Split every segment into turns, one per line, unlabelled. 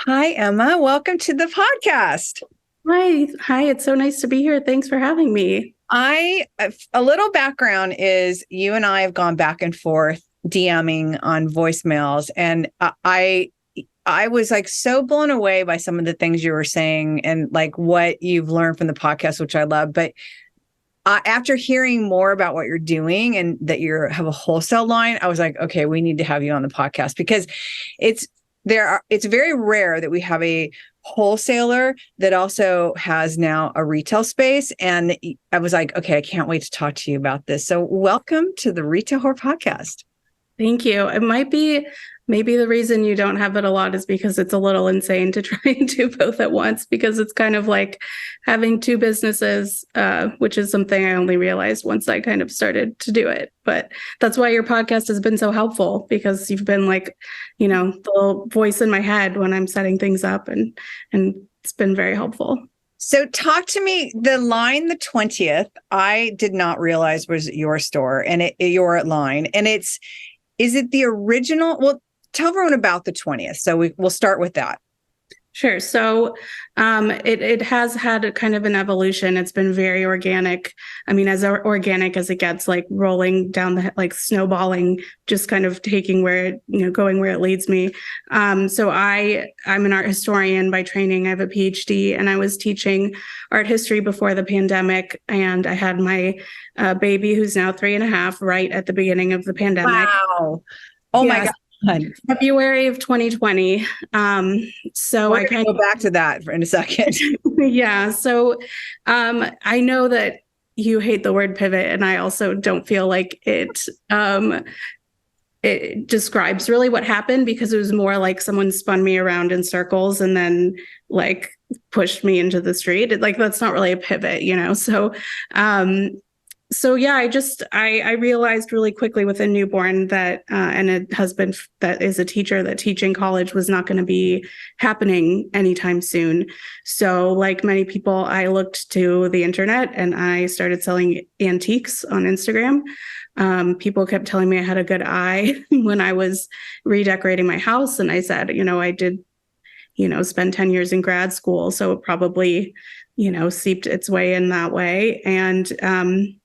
Hi, Emma. Welcome to the podcast.
Hi, it's so nice to be here. Thanks for having me.
A little background is you and I have gone back and forth DMing on voicemails, and I was like so blown away by some of the things you were saying and like what you've learned from the podcast, which I love. But after hearing more about what you're doing and that you have a wholesale line, I was like, okay, we need to have you on the podcast because it's very rare that we have a wholesaler that also has now a retail space. And I was like, okay, I can't wait to talk to you about this. So welcome to the Retail Whore podcast.
Thank you. It might be maybe the reason you don't have it a lot is because it's a little insane to try and do both at once, because it's kind of like having two businesses, which is something I only realized once I kind of started to do it. But that's why your podcast has been so helpful, because you've been like, the little voice in my head when I'm setting things up, and it's been very helpful.
So talk to me, the line, the 20th, I did not realize was your store and your line. And is it the original? Well, tell everyone about the 20th. So we'll start with that.
Sure. So it has had a kind of an evolution. It's been very organic. I mean, as organic as it gets, like rolling down like snowballing, just kind of taking going where it leads me. So I'm an art historian by training. I have a PhD, and I was teaching art history before the pandemic. And I had my baby, who's now 3.5, right at the beginning of the pandemic.
Wow. Oh my God.
February of 2020. So
I can go back to that in a second.
Yeah. So I know that you hate the word pivot, and I also don't feel like it describes really what happened, because it was more like someone spun me around in circles and then like pushed me into the street. That's not really a pivot, So yeah, I realized really quickly with a newborn that and a husband that is a teacher, that teaching college was not going to be happening anytime soon. So like many people, I looked to the internet and I started selling antiques on Instagram. People kept telling me I had a good eye when I was redecorating my house, and I said, I did, spend 10 years in grad school, so it probably, seeped its way in that way. And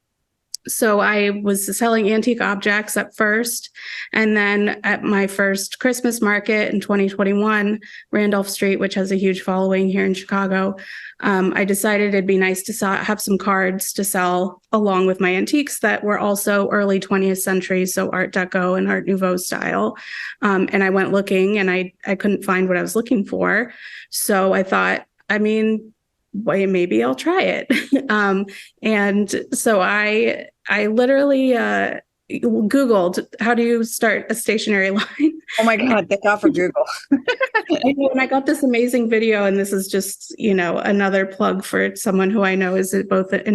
so I was selling antique objects at first, and then at my first Christmas market in 2021, Randolph Street, which has a huge following here in Chicago, I decided it'd be nice to have some cards to sell along with my antiques that were also early 20th century, so Art Deco and Art Nouveau style. And I went looking, and I couldn't find what I was looking for. So I thought, well, maybe I'll try it. And so I literally Googled, how do you start a stationery line?
Oh my God, thank God for Google.
And I got this amazing video, and this is just, another plug for someone who I know is in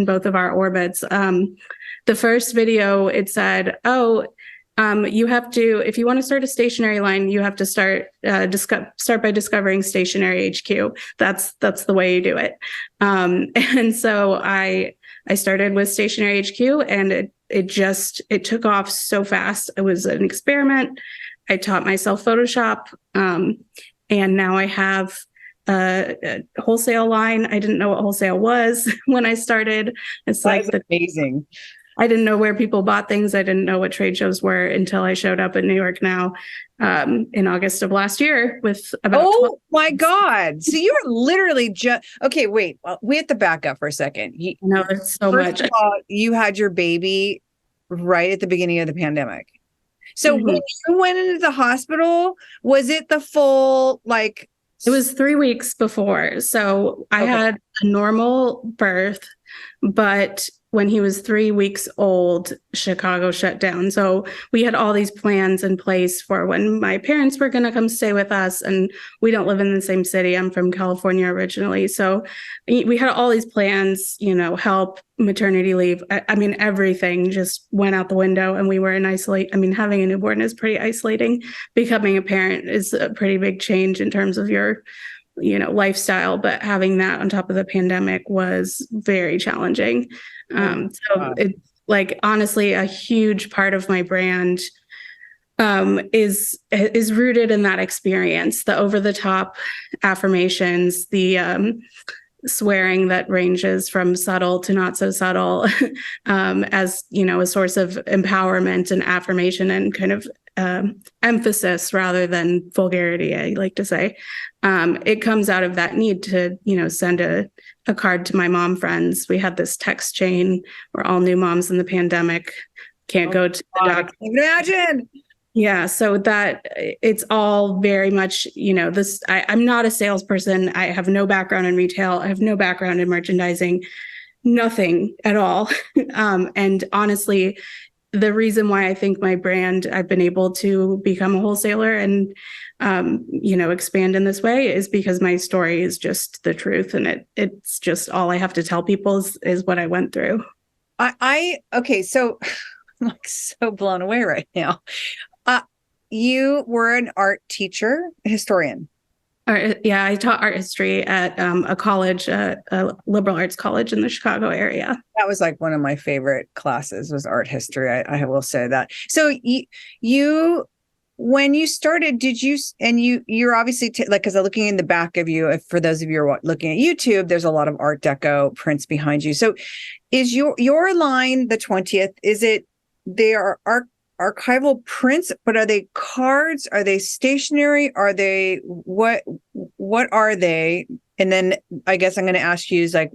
both of our orbits. The first video, it said, you have to, if you want to start a stationery line, you have to start by discovering Stationery HQ. That's the way you do it. And so I started with Stationery HQ, and it took off so fast. It was an experiment. I taught myself Photoshop, and now I have a wholesale line. I didn't know what wholesale was when I started. It's
amazing.
I didn't know where people bought things. I didn't know what trade shows were until I showed up in New York now in August of last year with about.
Oh my God. So you were literally okay, wait, we have to back up for a second.
No, there's so much.
Of all, you had your baby right at the beginning of the pandemic. So when you went into the hospital, was it the full, like?
It was 3 weeks before. So I had a normal birth, but when he was 3 weeks old, Chicago shut down. So we had all these plans in place for when my parents were going to come stay with us. And we don't live in the same city. I'm from California originally. So we had all these plans, help, maternity leave. Everything just went out the window, and we were in isolation. Having a newborn is pretty isolating. Becoming a parent is a pretty big change in terms of your lifestyle, but having that on top of the pandemic was very challenging. So it's like, honestly, a huge part of my brand is rooted in that experience, the over-the-top affirmations, the swearing that ranges from subtle to not so subtle, as a source of empowerment and affirmation and kind of emphasis rather than vulgarity, I like to say. It comes out of that need to, send a card to my mom friends. We had this text chain. We're all new moms in the pandemic. Can't go to the doctor.
Imagine.
Yeah, so that it's all very much, this, I'm not a salesperson. I have no background in retail. I have no background in merchandising, nothing at all. And honestly, the reason why I think my brand, I've been able to become a wholesaler and, expand in this way is because my story is just the truth. And it's just all I have to tell people is what I went through.
Okay, so I'm like so blown away right now. You were an art teacher, historian.
Yeah, I taught art history at a college, a liberal arts college in the Chicago area.
That was like one of my favorite classes was art history. I will say that. So you when you started, did you, and you're obviously because I'm looking in the back of you, for those of you who are looking at YouTube, there's a lot of Art Deco prints behind you. So is your line, the 20th, is it, they are archival prints, but are they cards? Are they stationery? Are they, what are they? And then I guess I'm going to ask you is like,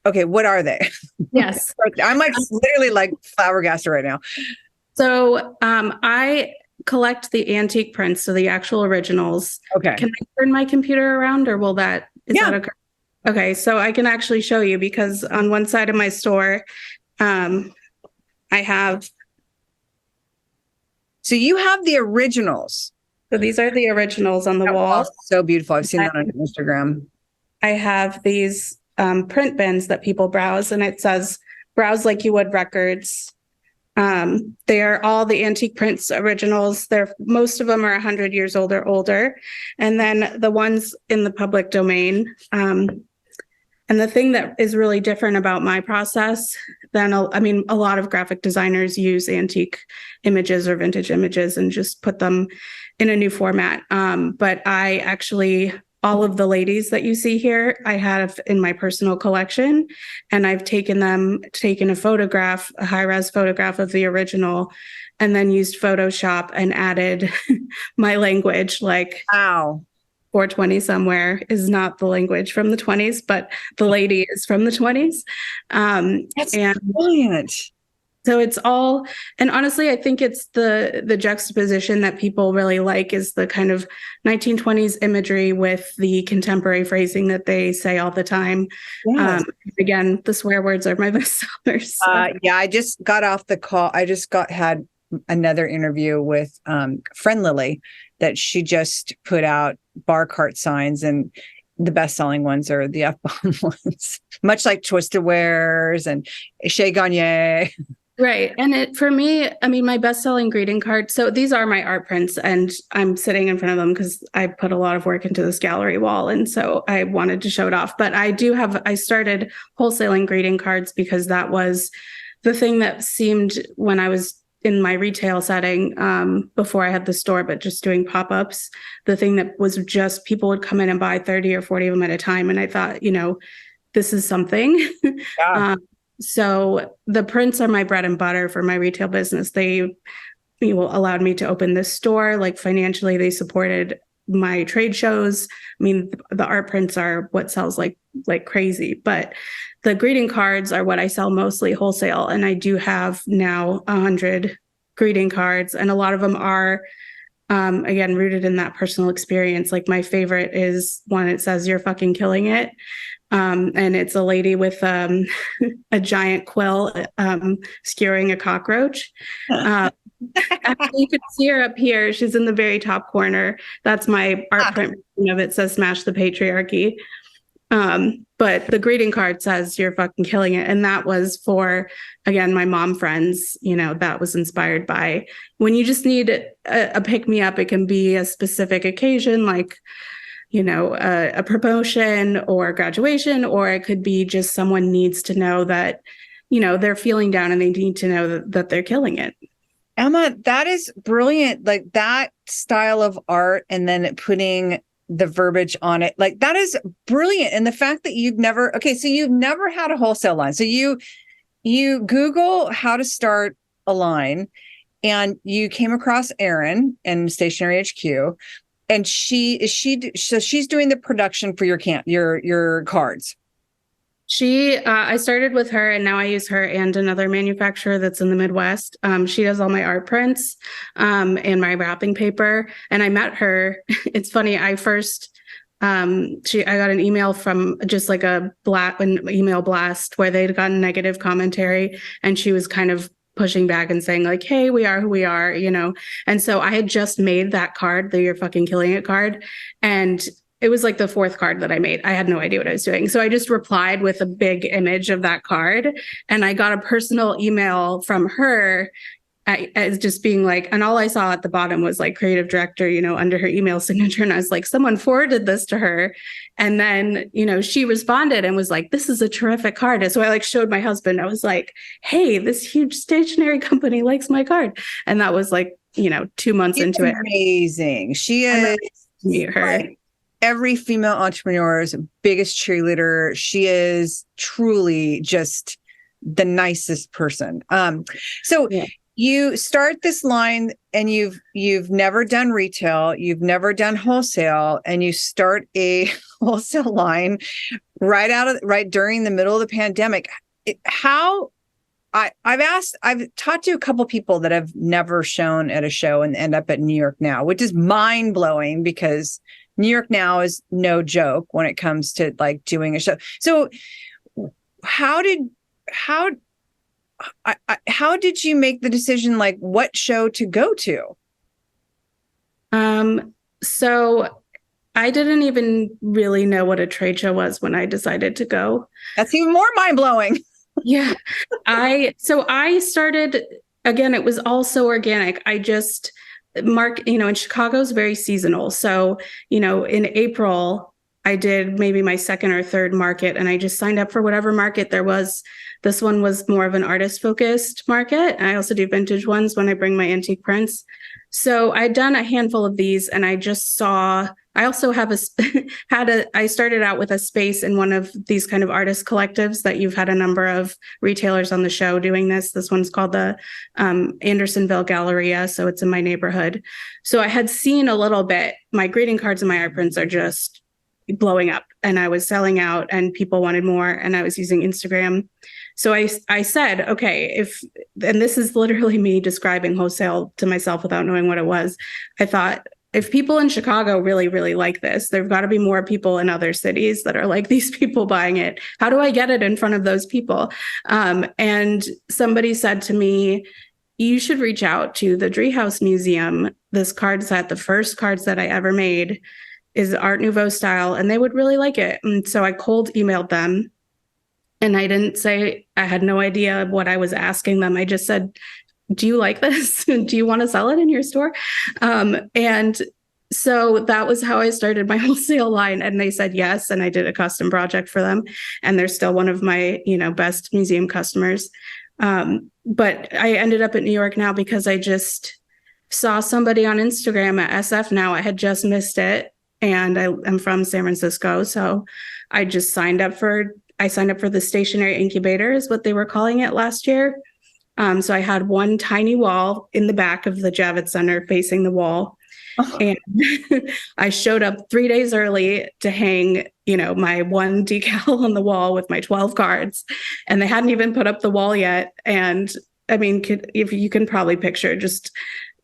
okay, what are they?
Yes.
I'm like literally like flabbergasted right now.
So I collect the antique prints, so the actual originals.
Okay.
Can I turn my computer around or will that, is that okay? Okay, so I can actually show you because on one side of my store, I have.
So you have the originals.
So these are the originals on the wall.
So beautiful. I've seen that on Instagram.
I have these print bins that people browse, and it says, browse like you would records. They are all the antique prints originals. Most of them are 100 years old or older. And then the ones in the public domain. And the thing that is really different about my process than, a lot of graphic designers use antique images or vintage images and just put them in a new format. But I actually, all of the ladies that you see here, I have in my personal collection, and I've taken a photograph, a high-res photograph of the original, and then used Photoshop and added my language, like,
wow.
420 somewhere is not the language from the 20s, but the lady is from the 20s.
That's brilliant.
So it's all, and honestly, I think it's the juxtaposition that people really like is the kind of 1920s imagery with the contemporary phrasing that they say all the time. Yes. Again, the swear words are my best sellers. So.
Yeah, I just got off the call. I just had another interview with friend Lily that she just put out bar cart signs, and the best-selling ones are the F-bomb ones, much like Twisted Wares and Chez Gagne.
Right. And for me, my best-selling greeting card. So these are my art prints, and I'm sitting in front of them because I put a lot of work into this gallery wall. And so I wanted to show it off. But I started wholesaling greeting cards because that was the thing that seemed, when I was in my retail setting, before I had the store, but just doing pop-ups, the thing that was just people would come in and buy 30 or 40 of them at a time. And I thought, this is something. Yeah. So the prints are my bread and butter for my retail business. They allowed me to open this store. Like financially, they supported my trade shows. The art prints are what sells like crazy, but the greeting cards are what I sell mostly wholesale. And I do have now 100 greeting cards, and a lot of them are, again, rooted in that personal experience. Like my favorite is one that says, "You're fucking killing it." And it's a lady with a giant quill skewering a cockroach. Actually, you can see her up here. She's in the very top corner. That's my art print of it. Says "Smash the Patriarchy." But the greeting card says "You're fucking killing it." And that was for, again, my mom friends, that was inspired by when you just need a pick me up. It can be a specific occasion, like, a promotion or graduation, or it could be just someone needs to know that, they're feeling down and they need to know that they're killing it.
Emma, that is brilliant. Like that style of art and then putting the verbiage on it. Like that is brilliant. And the fact that so you've never had a wholesale line. So you Google how to start a line and you came across Erin in Stationery HQ and so she's doing the production for your cards.
I started with her and now I use her and another manufacturer that's in the Midwest. She does all my art prints, and my wrapping paper. And I met her. It's funny. I got an email from just like an email blast where they'd gotten negative commentary and she was kind of pushing back and saying like, hey, we are who we are, you know? And so I had just made that card, the You're Fucking Killing It card. And it was like the fourth card that I made. I had no idea what I was doing. So I just replied with a big image of that card. And I got a personal email from her as just being like, and all I saw at the bottom was like creative director, you know, under her email signature. And I was like, someone forwarded this to her. And then, you know, she responded and was like, this is a terrific card. And so I like showed my husband. I was like, hey, this huge stationery company likes my card. And that was like, you know, 2 months into it.
Amazing. She is.
Meet her.
Like, every female entrepreneur's biggest cheerleader. She is truly just the nicest person. So yeah. You start this line and you've never done retail, you've never done wholesale, and you start a wholesale line right during the middle of the pandemic. I've talked to a couple people that have never shown at a show and end up at New York Now, which is mind blowing because New York Now is no joke when it comes to like doing a show. So how did you make the decision, like what show to go to?
So I didn't even really know what a trade show was when I decided to go.
That's even more mind blowing.
Yeah. I started, again, it was all so organic. I just in Chicago's very seasonal. So, you know, in April, I did maybe my second or third market and I just signed up for whatever market there was. This one was more of an artist focused market. I also do vintage ones when I bring my antique prints. So I'd done a handful of these and I just saw, I also have I started out with a space in one of these kind of artist collectives that you've had a number of retailers on the show doing this. This one's called the Andersonville Galleria. So it's in my neighborhood. So I had seen a little bit, my greeting cards and my art prints are just blowing up and I was selling out and people wanted more and I was using Instagram. So I said, okay, and this is literally me describing wholesale to myself without knowing what it was. I thought, if people in Chicago really, really like this, there've got to be more people in other cities that are like these people buying it. How do I get it in front of those people? And somebody said to me, you should reach out to the Driehaus Museum. This card set, the first card set I ever made, is Art Nouveau style, and they would really like it. And so I cold emailed them. And I didn't say, I had no idea what I was asking them. I just said, do you like this? Do you want to sell it in your store? And so that was how I started my wholesale line. And they said yes. And I did a custom project for them. And they're still one of my, best museum customers. But I ended up at New York Now because I just saw somebody on Instagram at SF Now. I had just missed it. And I'm from San Francisco. So I just signed up for the stationery incubator is what they were calling it last year. So I had one tiny wall in the back of the Javits Center facing the wall. Oh. And I showed up 3 days early to hang, my one decal on the wall with my 12 cards. And they hadn't even put up the wall yet. And I mean, if you can probably picture just,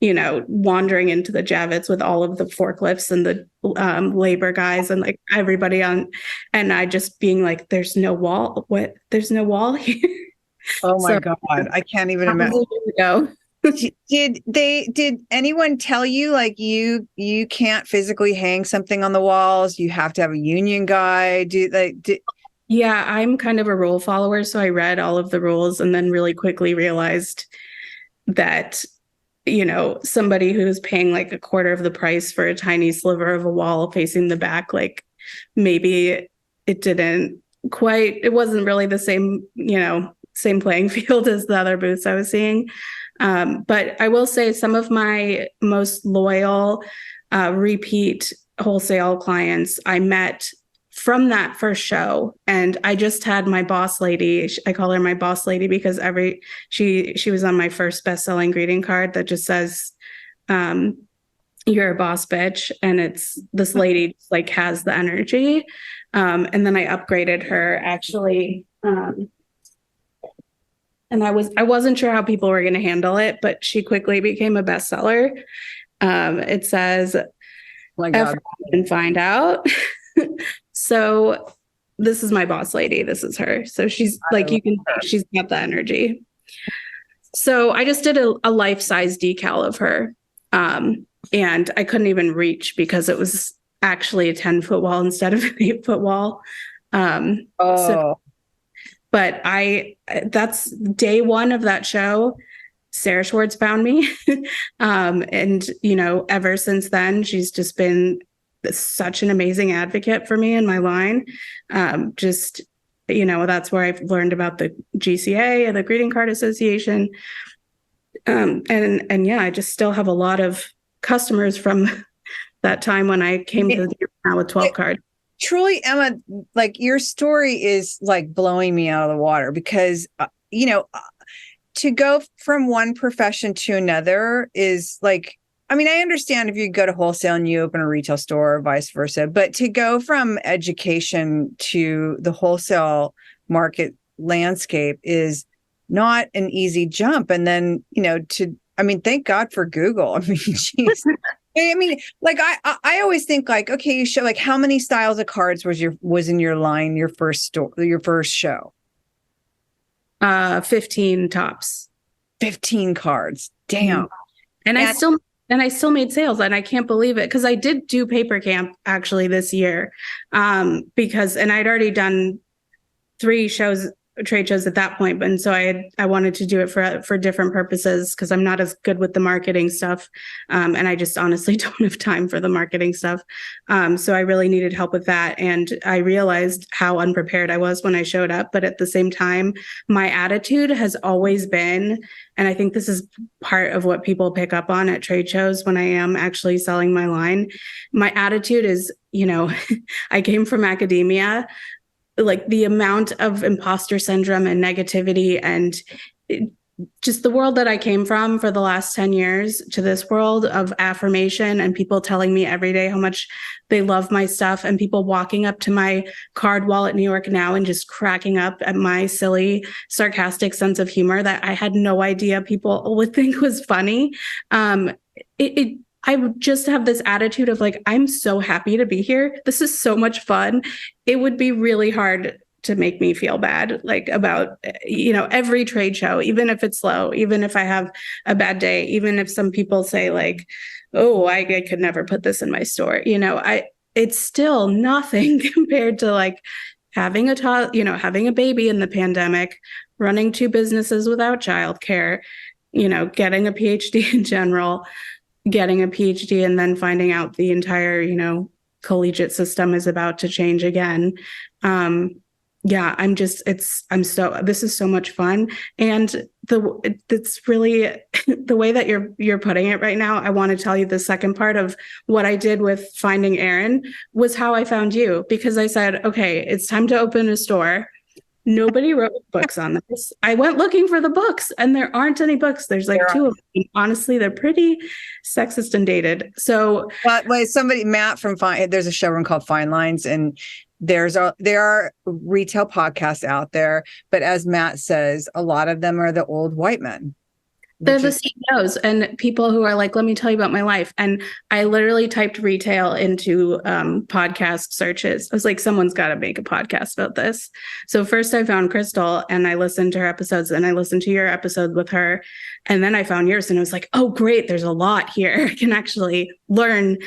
wandering into the Javits with all of the forklifts and the labor guys and like everybody on, and I just being like, there's no wall. What? There's no wall here.
Oh my God. I can't even imagine. Did anyone tell you like you can't physically hang something on the walls? You have to have a union guy.
Yeah, I'm kind of a rule follower. So I read all of the rules and then really quickly realized that, somebody who's paying like a quarter of the price for a tiny sliver of a wall facing the back, like maybe it wasn't really the same, same playing field as the other booths I was seeing. But I will say some of my most loyal repeat wholesale clients I met from that first show. And I just had my boss lady, I call her my boss lady because she was on my first best-selling greeting card that just says, you're a boss bitch. And it's this lady like has the energy. And then I upgraded her actually. And I wasn't sure how people were going to handle it, but she quickly became a bestseller. It says,
my God.
And find out. So this is my boss lady. This is her. So she's like, you can, she's got the energy. So I just did a life-size decal of her. And I couldn't even reach because it was actually a 10-foot wall instead of an 8-foot wall. But that's day one of that show. Sarah Schwartz found me. And, ever since then, she's just been such an amazing advocate for me in my line. That's where I've learned about the GCA, the Greeting Card Association. I just still have a lot of customers from that time when I came to the now with 12 cards.
Truly, Emma, like your story is like blowing me out of the water because, to go from one profession to another is like, I understand if you go to wholesale and you open a retail store or vice versa, but to go from education to the wholesale market landscape is not an easy jump. And then, thank God for Google. Geez. I always think like, okay, you show like how many styles of cards was in your line, your first show?
15 tops.
15 cards. Damn.
And I still made sales, and I can't believe it because I did do paper camp actually this year. And I'd already done 3 trade shows at that point. And so I wanted to do it for different purposes because I'm not as good with the marketing stuff. And I just honestly don't have time for the marketing stuff. So I really needed help with that. And I realized how unprepared I was when I showed up. But at the same time, my attitude has always been, and I think this is part of what people pick up on at trade shows when I am actually selling my line. My attitude is, I came from academia. Like the amount of imposter syndrome and negativity and just the world that I came from for the last 10 years to this world of affirmation and people telling me every day how much they love my stuff and people walking up to my card wall at New York Now and just cracking up at my silly, sarcastic sense of humor that I had no idea people would think was funny. I would just have this attitude of like, I'm so happy to be here. This is so much fun. It would be really hard to make me feel bad, like about, every trade show, even if it's slow, even if I have a bad day, even if some people say like, oh, I could never put this in my store. It's still nothing compared to like having having a baby in the pandemic, running 2 businesses without childcare, getting a PhD in general, getting a PhD and then finding out the entire, collegiate system is about to change again. This is so much fun. And it's really the way that you're putting it right now. I want to tell you the second part of what I did with finding Erin was how I found you, because I said, okay, it's time to open a store. Nobody wrote books on this. I went looking for the books and there aren't any books. There's like 2 of them. Honestly, they're pretty sexist and dated. So
Matt from there's a showroom called Fine Lines and there are retail podcasts out there. But as Matt says, a lot of them are the old white men.
They're the CEOs and people who are like, let me tell you about my life. And I literally typed retail into podcast searches. I was like, someone's got to make a podcast about this. So first I found Crystal and I listened to her episodes and I listened to your episode with her. And then I found yours and I was like, oh, great. There's a lot here. I can actually learn,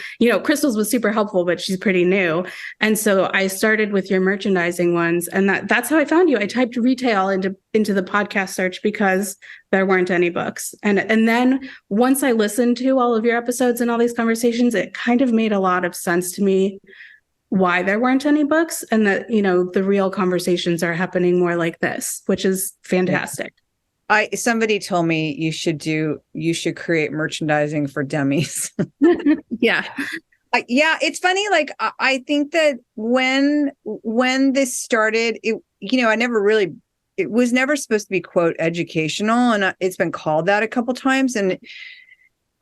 Crystal's was super helpful, but she's pretty new. And so I started with your merchandising ones. And that's how I found you. I typed retail into the podcast search because there weren't any books. And then once I listened to all of your episodes and all these conversations, it kind of made a lot of sense to me why there weren't any books and that, the real conversations are happening more like this, which is fantastic.
Somebody told me you should create merchandising for dummies.
Yeah.
Yeah, it's funny. Like I think that when this started, I never really, it was never supposed to be quote educational, and it's been called that a couple times. And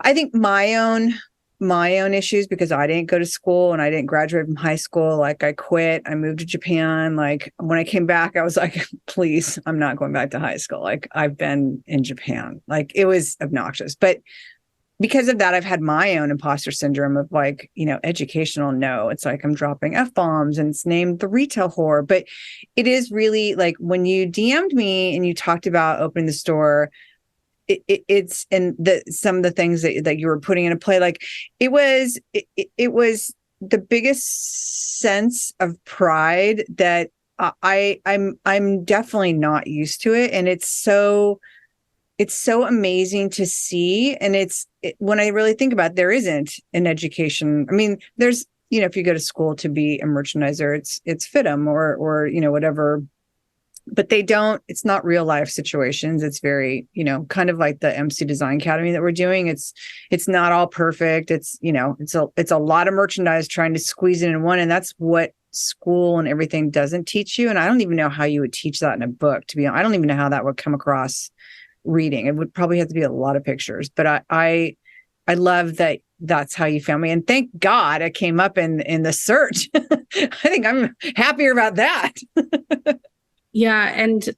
I think my own issues, because I didn't go to school and I didn't graduate from high school. Like I quit, I moved to Japan. Like when I came back, I was like, please, I'm not going back to high school. Like I've been in Japan. Like it was obnoxious. But because of that, I've had my own imposter syndrome of like, educational. No, it's like I'm dropping F-bombs and it's named the retail whore. But it is really like when you DM'd me and you talked about opening the store, it's and some of the things that you were putting into play, like it was the biggest sense of pride that I'm definitely not used to it, and it's so amazing to see. And when I really think about it, there isn't an education. I mean, there's if you go to school to be a merchandiser, it's FITM or whatever. But they don't, it's not real life situations. It's very, kind of like the MC Design Academy that we're doing. It's not all perfect. It's a lot of merchandise trying to squeeze it in one. And that's what school and everything doesn't teach you. And I don't even know how you would teach that in a book, to be honest. I don't even know how that would come across reading. It would probably have to be a lot of pictures. But I love that that's how you found me. And thank God I came up in the search. I think I'm happier about that.
Yeah. And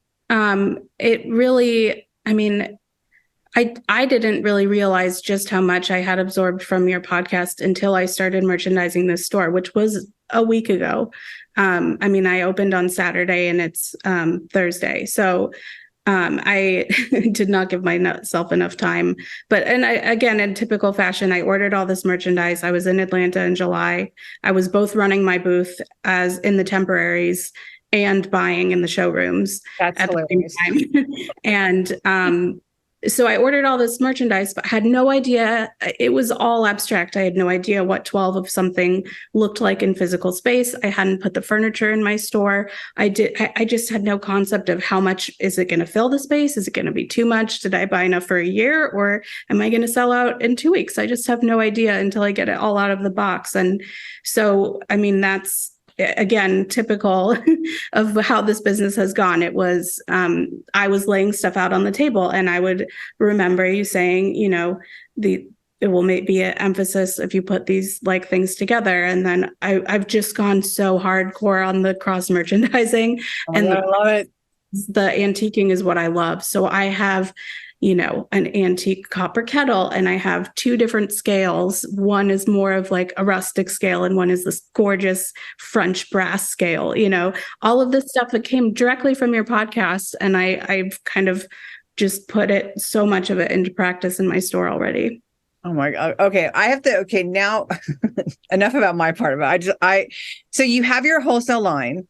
it really, I mean, I didn't really realize just how much I had absorbed from your podcast until I started merchandising this store, which was a week ago. I mean, I opened on Saturday and it's Thursday. So I did not give myself enough time. And again, in typical fashion, I ordered all this merchandise. I was in Atlanta in July. I was both running my booth as in the temporaries and buying in the showrooms.
That's
at
hilarious.
The same time. And so I ordered all this merchandise, but had no idea. It was all abstract. I had no idea what 12 of something looked like in physical space. I hadn't put the furniture in my store. I just had no concept of how much is it going to fill the space? Is it going to be too much? Did I buy enough for a year, or am I going to sell out in 2 weeks? I just have no idea until I get it all out of the box. And so, I mean, that's, again, typical of how this business has gone. It was, I was laying stuff out on the table, and I would remember you saying, it will be an emphasis if you put these like things together. And then I've just gone so hardcore on the cross merchandising.
And I love it.
The antiquing is what I love. So I have an antique copper kettle, and I have 2 different scales. One is more of like a rustic scale, and one is this gorgeous French brass scale, all of this stuff that came directly from your podcast. And I've kind of just put so much of it into practice in my store already.
Oh my God. Okay. Okay. Now enough about my part of it. So you have your wholesale line.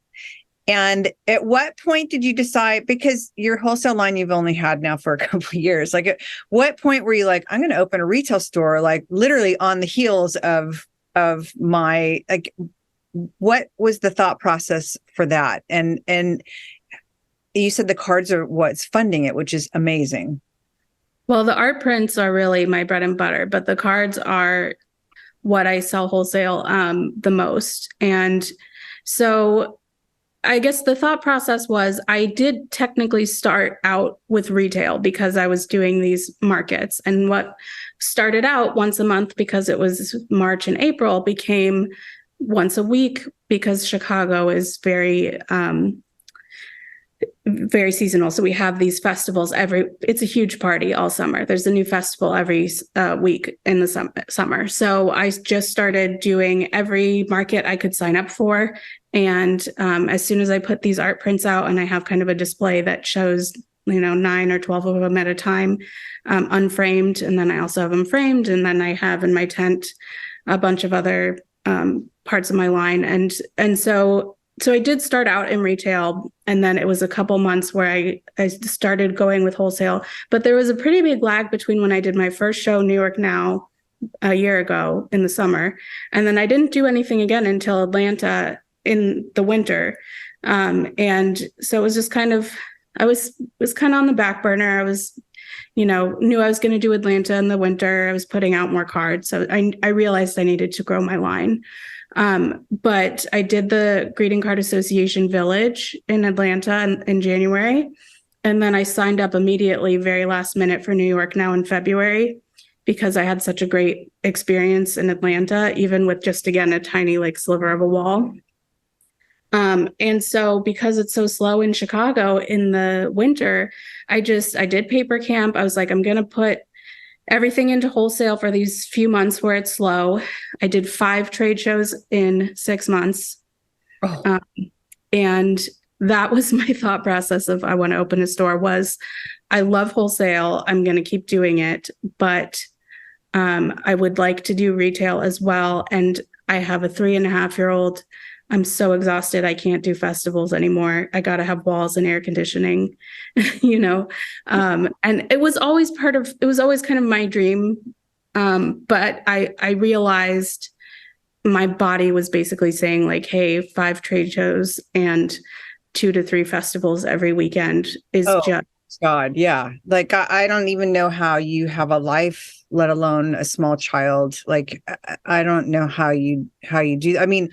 And at what point did you decide, because your wholesale line you've only had now for a couple of years, like at what point were you like, I'm going to open a retail store, like literally on the heels of my, like, what was the thought process for that? And you said the cards are what's funding it, which is amazing.
Well, the art prints are really my bread and butter, but the cards are what I sell wholesale the most. And so I guess the thought process was I did technically start out with retail because I was doing these markets. And what started out once a month because it was March and April became once a week because Chicago is very seasonal. So we have these festivals it's a huge party all summer. There's a new festival every week in the summer. So I just started doing every market I could sign up for. And as soon as I put these art prints out, and I have kind of a display that shows, 9 or 12 of them at a time, unframed. And then I also have them framed. And then I have in my tent a bunch of other parts of my line. And so I did start out in retail, and then it was a couple months where I started going with wholesale. But there was a pretty big lag between when I did my first show, New York Now, a year ago in the summer. And then I didn't do anything again until Atlanta in the winter. And so it was just kind of was kind of on the back burner. I was, knew I was going to do Atlanta in the winter. I was putting out more cards. So I realized I needed to grow my line. But I did the Greeting Card Association Village in Atlanta in January. And then I signed up immediately, very last minute, for New York now in February, because I had such a great experience in Atlanta, even with just, again, a tiny like sliver of a wall. And so because it's so slow in Chicago in the winter, I did paper camp. I was like, I'm going to put everything into wholesale for these few months where it's slow. I did 5 trade shows in 6 months.
Oh.
And that was my thought process of I want to open a store. Was I love wholesale. I'm going to keep doing it, but I would like to do retail as well. And I have a 3.5-year-old. I'm so exhausted. I can't do festivals anymore. I got to have walls and air conditioning, and it was always kind of my dream. But I realized my body was basically saying like, hey, 5 trade shows and 2 to 3 festivals every weekend is just.
God, yeah. Like I don't even know how you have a life, let alone a small child. Like I don't know how you do. I mean,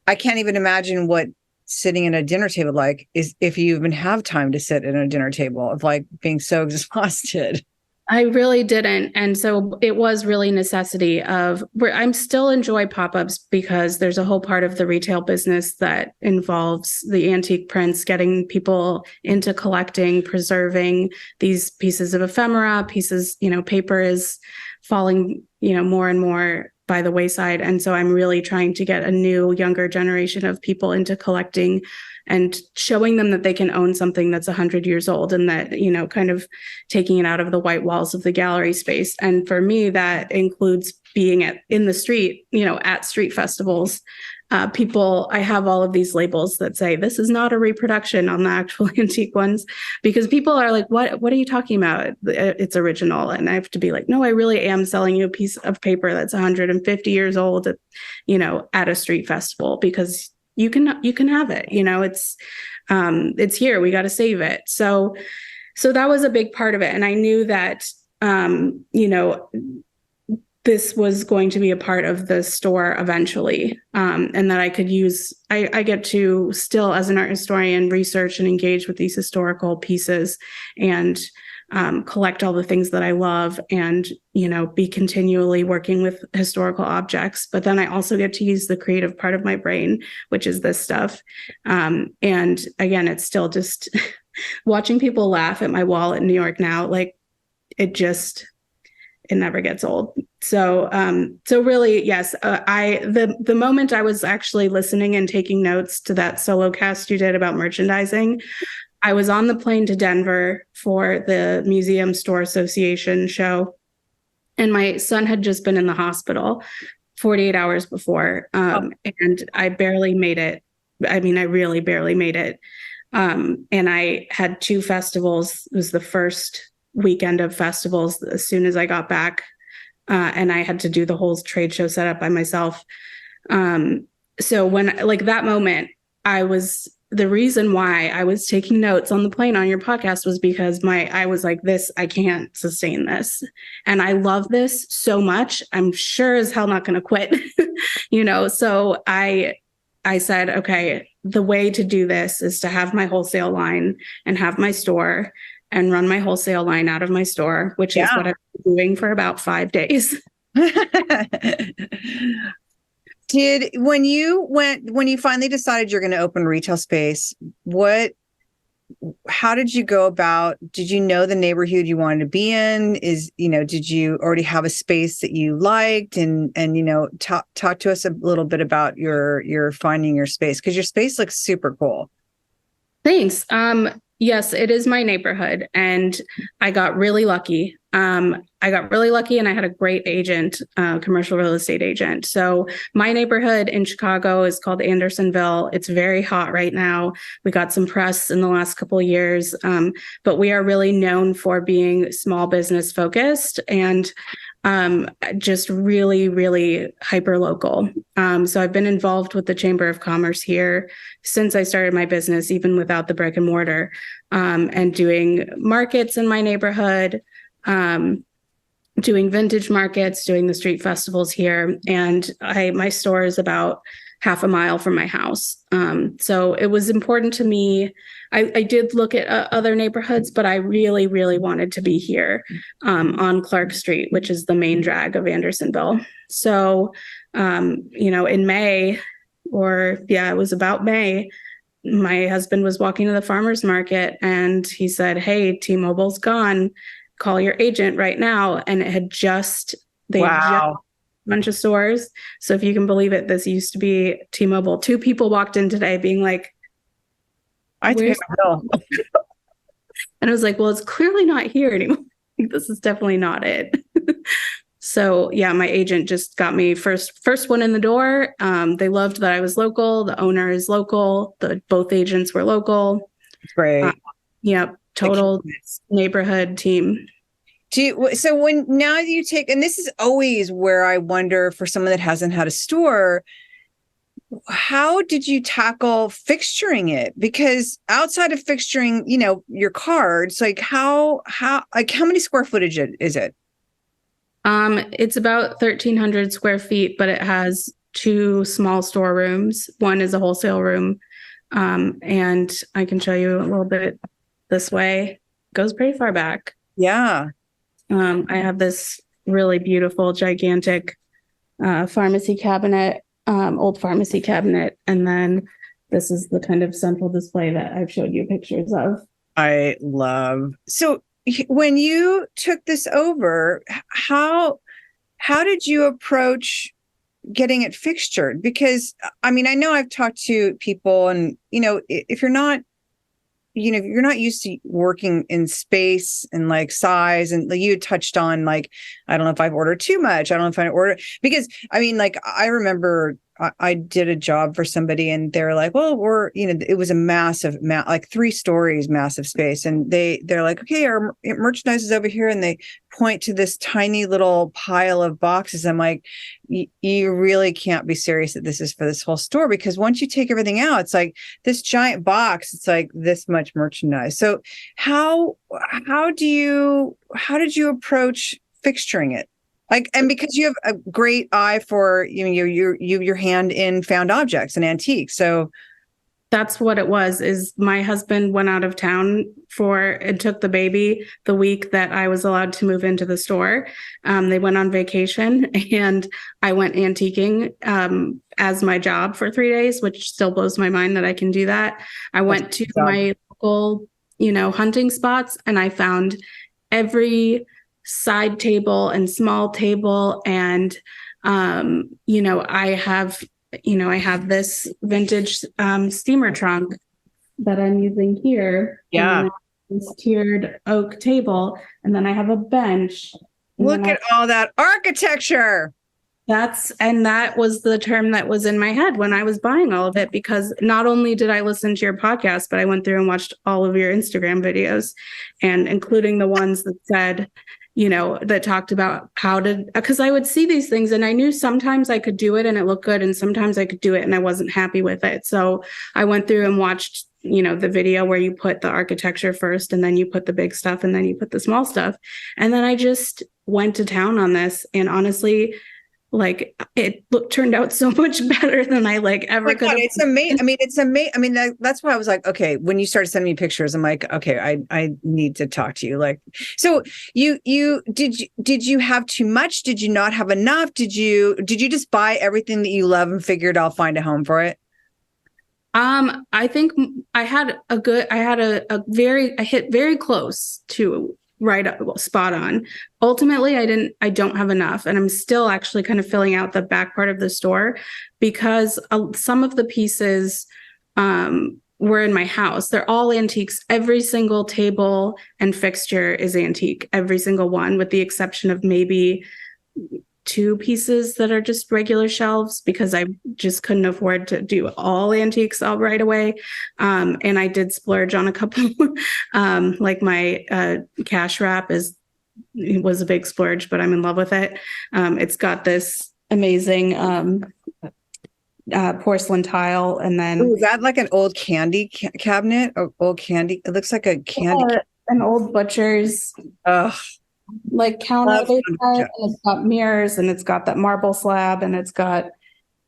I can't even imagine what sitting at a dinner table like is, if you even have time to sit at a dinner table, of like being so exhausted.
I really didn't. And so it was really necessity of where I'm still enjoy pop-ups, because there's a whole part of the retail business that involves the antique prints, getting people into collecting, preserving these pieces of ephemera, paper is falling, more and more by the wayside. And so I'm really trying to get a new, younger generation of people into collecting and showing them that they can own something that's 100 years old, and that, kind of taking it out of the white walls of the gallery space. And for me, that includes being in the street, at street festivals. I have all of these labels that say this is not a reproduction on the actual antique ones, because people are like, what are you talking about? It's original. And I have to be like, no, I really am selling you a piece of paper that's 150 years old, at a street festival, because you can have it, it's here. We got to save it. So that was a big part of it. And I knew that, this was going to be a part of the store eventually, and that I could use, I get to still, as an art historian, research and engage with these historical pieces and collect all the things that I love, and, be continually working with historical objects. But then I also get to use the creative part of my brain, which is this stuff. And again, it's still just watching people laugh at my wall in New York now, like it never gets old. So really, yes, the moment I was actually listening and taking notes to that solo cast you did about merchandising, I was on the plane to Denver for the Museum Store Association show, and my son had just been in the hospital 48 hours before, and I barely made it. I mean, I really barely made it. And I had 2 festivals. It was the first weekend of festivals as soon as I got back, and I had to do the whole trade show setup by myself. So when, like, that moment, the reason why I was taking notes on the plane on your podcast was because I was like, I can't sustain this. And I love this so much. I'm sure as hell not going to quit, So I said, okay, the way to do this is to have my wholesale line and have my store and run my wholesale line out of my store, which is what I've been doing for about 5 days.
When you finally decided you're going to open retail space, how did you go about, did you know the neighborhood you wanted to be in? Did you already have a space that you liked? And talk to us a little bit about your finding your space, because your space looks super cool.
Thanks. Yes, it is my neighborhood, and I got really lucky. And I had a great agent, commercial real estate agent. So my neighborhood in Chicago is called Andersonville. It's very hot right now. We got some press in the last couple of years, but we are really known for being small business focused. And just really, really hyper local. So I've been involved with the Chamber of Commerce here since I started my business, even without the brick and mortar, and doing markets in my neighborhood, doing vintage markets, doing the street festivals here. And my store is about half a mile from my house. So it was important to me. I did look at other neighborhoods, but I really, really wanted to be here on Clark Street, which is the main drag of Andersonville. So, in May, it was about May, my husband was walking to the farmer's market and he said, "Hey, T-Mobile's gone. Call your agent right now." And it had just bunch of stores. So if you can believe it, this used to be T-Mobile. 2 people walked in today being like,
I think I will.
And I was like, well, it's clearly not here anymore. This is definitely not it. So yeah, my agent just got me first one in the door. They loved that I was local. The owner is local. Both agents were local.
Great.
Total neighborhood team.
So when now you take, and this is always where I wonder for someone that hasn't had a store, how did you tackle fixturing it? Because outside of fixturing, your cards, like how many square footage is it?
It's about 1,300 square feet, but it has 2 small storerooms. One is a wholesale room. And I can show you a little bit this way. It goes pretty far back.
Yeah.
I have this really beautiful, gigantic pharmacy cabinet, old pharmacy cabinet. And then this is the kind of central display that I've showed you pictures of.
I love. So when you took this over, how did you approach getting it fixtured? Because, I know I've talked to people and, if you're not used to working in space and like size, and like you touched on, like, I don't know if I've ordered too much. I don't know if I ordered, because I remember I did a job for somebody and they're like, well, it was a massive, like 3 stories, massive space. And they're like, okay, our merchandise is over here. And they point to this tiny little pile of boxes. I'm like, you really can't be serious that this is for this whole store, because once you take everything out, it's like this giant box. It's like this much merchandise. So how did you approach fixturing it? Like, and because you have a great eye for, your hand in found objects and antiques. So
that's what it was, is my husband went out of town and took the baby the week that I was allowed to move into the store. They went on vacation and I went antiquing as my job for 3 days, which still blows my mind that I can do that. I went to my local, hunting spots, and I found every side table and small table. And, I have this vintage steamer trunk that I'm using here.
Yeah.
This tiered oak table. And then I have a bench.
Look at all that architecture.
That was the term that was in my head when I was buying all of it, because not only did I listen to your podcast, but I went through and watched all of your Instagram videos, and including the ones that said, that talked about because I would see these things and I knew sometimes I could do it and it looked good, and sometimes I could do it and I wasn't happy with it. So I went through and watched, the video where you put the architecture first and then you put the big stuff and then you put the small stuff. And then I just went to town on this. And honestly, like, it turned out so much better than I ever could have.
It's amazing. It's amazing. That's why I was like, okay, when you started sending me pictures, I'm like, okay, I need to talk to you. Like, so did you have too much? Did you not have enough? Did you just buy everything that you love and figured I'll find a home for it?
I think I hit very close to spot on. Ultimately, I don't have enough. And I'm still actually kind of filling out the back part of the store, because some of the pieces were in my house. They're all antiques. Every single table and fixture is antique. Every single one, with the exception of maybe 2 pieces that are just regular shelves, because I just couldn't afford to do all antiques all right away. And I did splurge on a couple. Like my cash wrap is it was a big splurge, but I'm in love with it. It's got this amazing porcelain tile, and then
Ooh, is that like an old candy cabinet or old candy? It looks like a candy.
an old butcher's
Oh,
like counter
love
they
found
said,
objects.
and it's got mirrors, and it's got that marble slab, and it's got,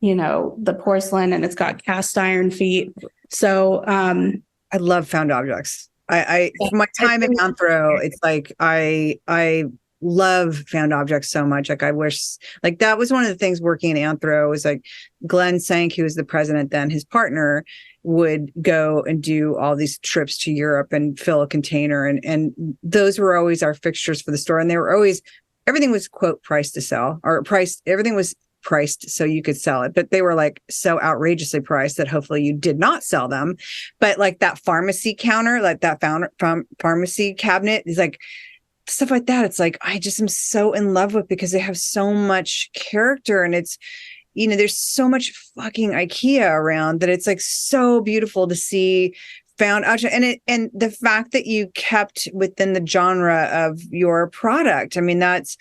you know, the porcelain, and it's got cast iron feet. So
I love found objects. I from my time in Anthro, it's like I love found objects so much. Like I wish, like that was one of the things working in Anthro was like Glenn Sank, who was the president then, his partner would go and do all these trips to Europe and fill a container, and those were always our fixtures for the store, and they were always, everything was quote priced to sell, or priced, everything was priced so you could sell it, but they were like so outrageously priced that hopefully you did not sell them. But like that pharmacy counter, like that found from pharmacy cabinet is like stuff like that. It's like I just am so in love with, because they have so much character, and it's, you know, there's so much fucking IKEA around that it's like so beautiful to see found object, and the fact that you kept within the genre of your product. I mean, that's,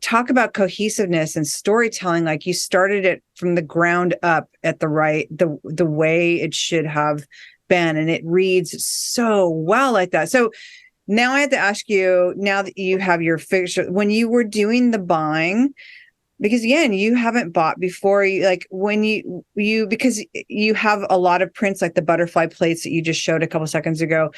talk about cohesiveness and storytelling. Like you started it from the ground up at the way it should have been, and it reads so well like that. So now I have to ask you, now that you have your fixture, when you were doing the buying, because again, you haven't bought before, you like when you because you have a lot of prints like the butterfly plates that you just showed a couple seconds ago.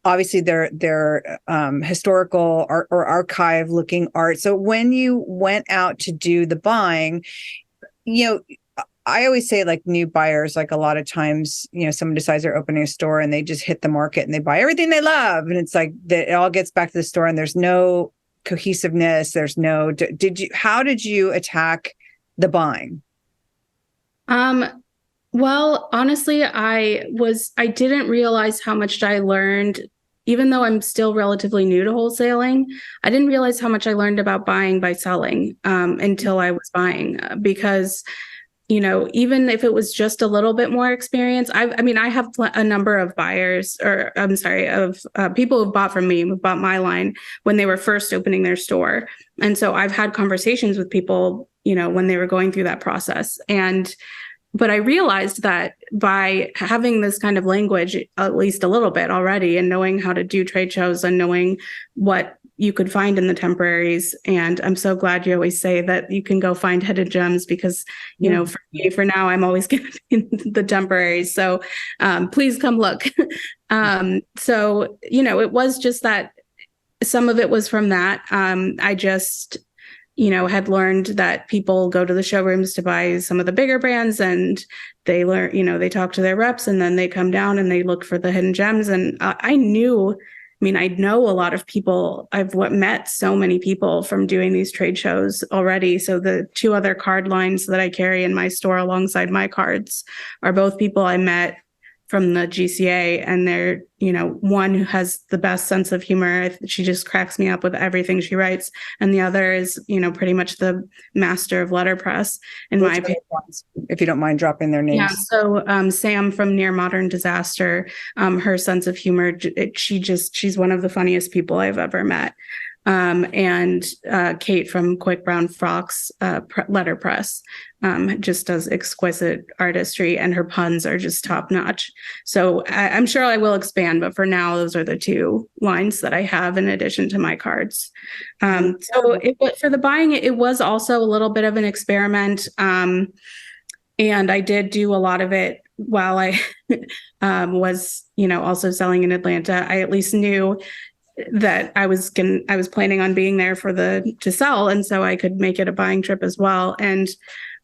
Obviously they're historical art or archive looking art. So when you went out to do the buying, you know, I always say like new buyers, like a lot of times, you know, someone decides they're opening a store and they just hit the market and they buy everything they love. And it's like that it all gets back to the store and there's no cohesiveness. There's no, how did you attack the buying?
Well, honestly, I didn't realize how much I learned, even though I'm still relatively new to wholesaling. I didn't realize how much I learned about buying by selling until I was buying, because, you know, even if it was just a little bit more experience, I mean, I have a number of buyers, or I'm sorry, of people who bought from me, who bought my line when they were first opening their store. And so I've had conversations with people, you know, when they were going through that process. But I realized that by having this kind of language, at least a little bit already, and knowing how to do trade shows and knowing what you could find in the temporaries. And I'm so glad you always say that you can go find hidden gems, because, you know, for me, for now, I'm always going to be in the temporaries. So please come look. So, you know, it was just that some of it was from that. I just, you know, had learned that people go to the showrooms to buy some of the bigger brands, and they learn, you know, they talk to their reps, and then they come down and they look for the hidden gems. And I know a lot of people. I've met so many people from doing these trade shows already. So the two other card lines that I carry in my store alongside my cards are both people I met from the GCA, and they're, you know, one who has the best sense of humor. She just cracks me up with everything she writes. And the other is, you know, pretty much the master of letterpress, in my opinion.
If you don't mind dropping their names.
Yeah. So Sam from Near Modern Disaster, her sense of humor, she's one of the funniest people I've ever met. And Kate from Quick Brown Frocks letterpress just does exquisite artistry, and her puns are just top notch. So I'm sure I will expand, but for now, those are the two lines that I have in addition to my cards. So for the buying, it was also a little bit of an experiment. And I did do a lot of it while I was, you know, also selling in Atlanta. I at least knew that I was planning on being there to sell. And so I could make it a buying trip as well. And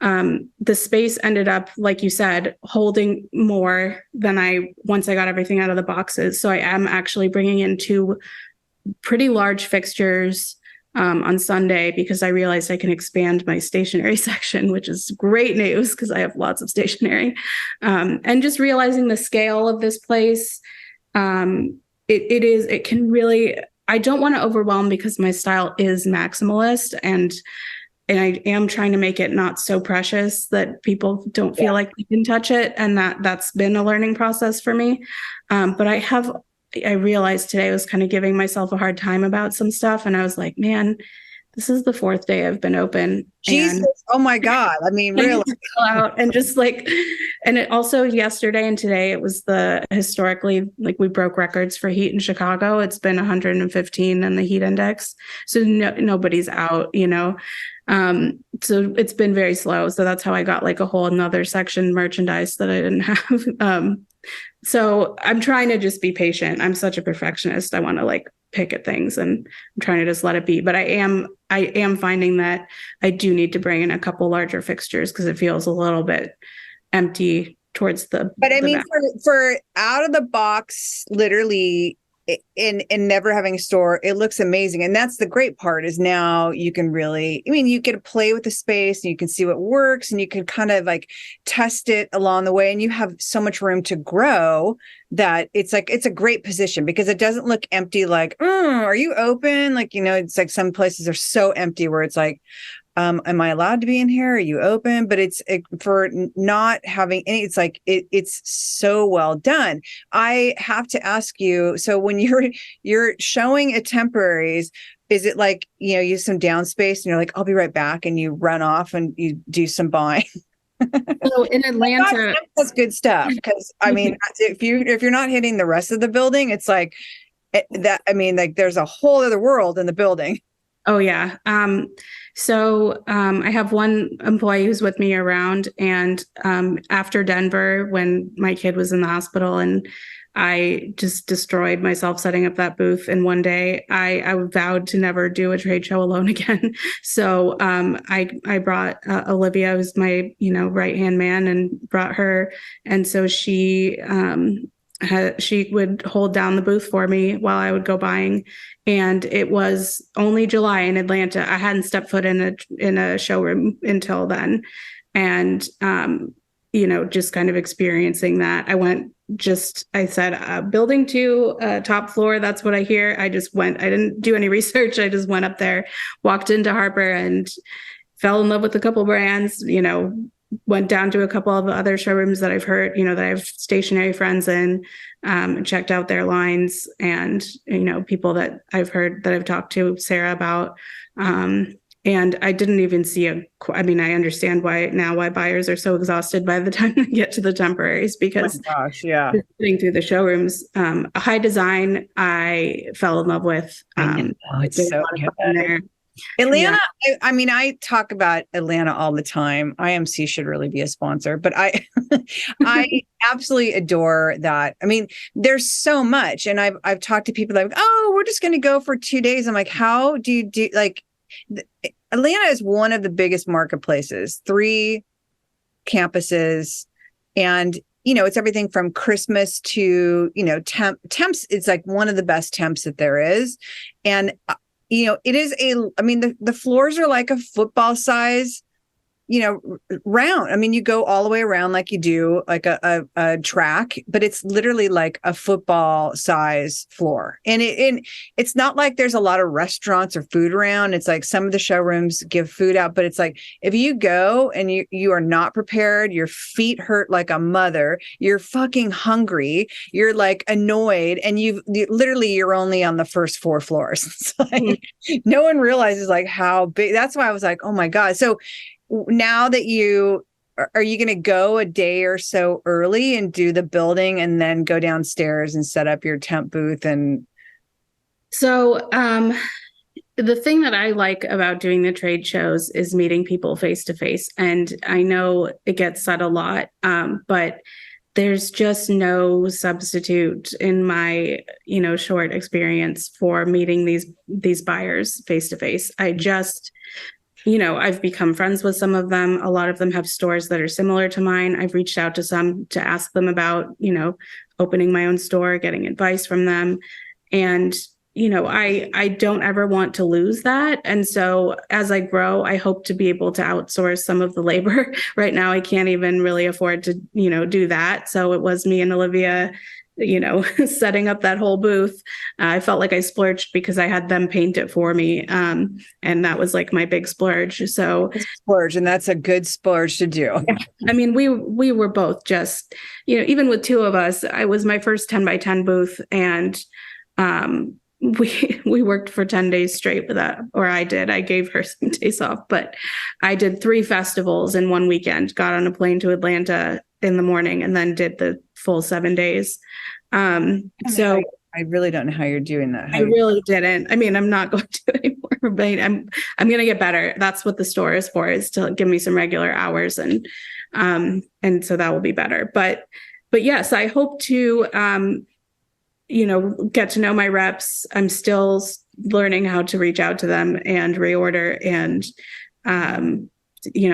the space ended up, like you said, holding more than once I got everything out of the boxes. So I am actually bringing in two pretty large fixtures on Sunday, because I realized I can expand my stationery section, which is great news because I have lots of stationery. And just realizing the scale of this place, it can really, I don't want to overwhelm, because my style is maximalist, and I am trying to make it not so precious that people don't feel like they can touch it. And that's been a learning process for me. But I have I realized today I was kind of giving myself a hard time about some stuff. And I was like, man, this is the fourth day I've been open.
Jesus.
And
Oh my God. I mean,
I
really.
need to chill out. And just like, and it also yesterday and today, it was the historically, like we broke records for heat in Chicago. It's been 115 on the heat index. So nobody's out, you know. So it's been very slow. So that's how I got like a whole another section merchandise that I didn't have. So I'm trying to just be patient. I'm such a perfectionist. I want to like pick at things, and I'm trying to just let it be. But I am finding that I do need to bring in a couple larger fixtures because it feels a little bit empty towards the.
But I
the
mean,
back.
for out of the box, literally in never having a store, it looks amazing. And that's the great part is now you can really, I mean, you get to play with the space and you can see what works and you can kind of like test it along the way. And you have so much room to grow that it's like, it's a great position because it doesn't look empty. Like, are you open? Like, you know, it's like some places are so empty where it's like, am I allowed to be in here? Are you open? But for not having any, it's like, it's so well done. I have to ask you, so when you're showing at temporaries, is it like, you know, use some down space and you're like, I'll be right back. And you run off and you do some buying.
So in Atlanta,
that's good stuff. Cause I mean, if you're not hitting the rest of the building, it's like that. I mean, like there's a whole other world in the building.
Oh yeah. I have one employee who's with me around, and after Denver, when my kid was in the hospital and I just destroyed myself setting up that booth in one day, I vowed to never do a trade show alone again. So I brought Olivia, who's my right hand man, and brought her, and so she would hold down the booth for me while I would go buying. And it was only July in Atlanta. I hadn't stepped foot in a showroom until then. And, just kind of experiencing that. I said, building 2, top floor. That's what I hear. I didn't do any research. I just went up there, walked into Harper and fell in love with a couple brands, went down to a couple of other showrooms that I've heard, that I have stationery friends in, checked out their lines, and, people that I've heard that I've talked to Sarah about. And I didn't even see I understand why buyers are so exhausted by the time they get to the temporaries, because
oh my gosh, yeah.
Sitting through the showrooms, high design, I fell in love with.
It's so good. Atlanta, yeah. I talk about Atlanta all the time. IMC should really be a sponsor, but I absolutely adore that. I mean, there's so much, and I've talked to people that like, oh, we're just going to go for 2 days. I'm like, how do you do? Like, Atlanta is one of the biggest marketplaces, 3 campuses, and it's everything from Christmas to temps. It's like one of the best temps that there is, and it is the floors are like a football size, round. I mean, you go all the way around like you do like a track, but it's literally like a football size floor. And it's not like there's a lot of restaurants or food around. It's like some of the showrooms give food out, but it's like, if you go and you are not prepared, your feet hurt like a mother, you're fucking hungry, you're like annoyed, and you're only on the first 4 floors. It's like, no one realizes like how big. That's why I was like, oh my God. So now that are you going to go a day or so early and do the building and then go downstairs and set up your temp booth? And
so the thing that I like about doing the trade shows is meeting people face to face. And I know it gets said a lot, but there's just no substitute in my, short experience for meeting these buyers face to face. I've become friends with some of them. A lot of them have stores that are similar to mine. I've reached out to some to ask them about, opening my own store, getting advice from them. And, I don't ever want to lose that. And so as I grow, I hope to be able to outsource some of the labor. Right now, I can't even really afford to, do that. So it was me and Olivia setting up that whole booth. I felt like I splurged because I had them paint it for me. And that was like my big splurge. So
splurge, and that's a good splurge to do.
I mean, we were both just, even with two of us, I was my first 10 by 10 booth, and we worked for 10 days straight with that, or I did. I gave her some days off, but I did 3 festivals in one weekend, got on a plane to Atlanta in the morning, and then did the full 7 days. So
I really don't know how you're doing that.
I really didn't. I mean, I'm not going to anymore, but I'm going to get better. That's what the store is for, is to give me some regular hours. And so that will be better. But yes, I hope to, get to know my reps. I'm still learning how to reach out to them and reorder. And,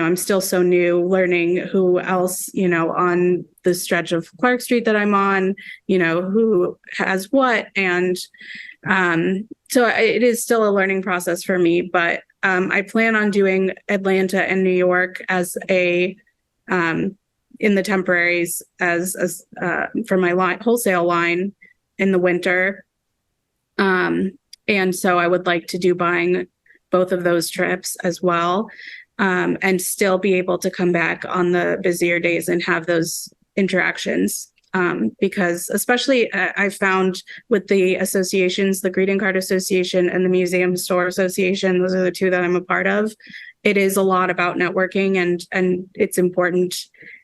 I'm still so new, learning who else, on the stretch of Clark Street that I'm on, who has what. And so it is still a learning process for me, but I plan on doing Atlanta and New York as in the temporaries as for my wholesale line in the winter. And so I would like to do buying both of those trips as well. And still be able to come back on the busier days and have those interactions. Because especially I found with the associations, the Greeting Card Association and the Museum Store Association, those are the 2 that I'm a part of. It is a lot about networking, and it's important.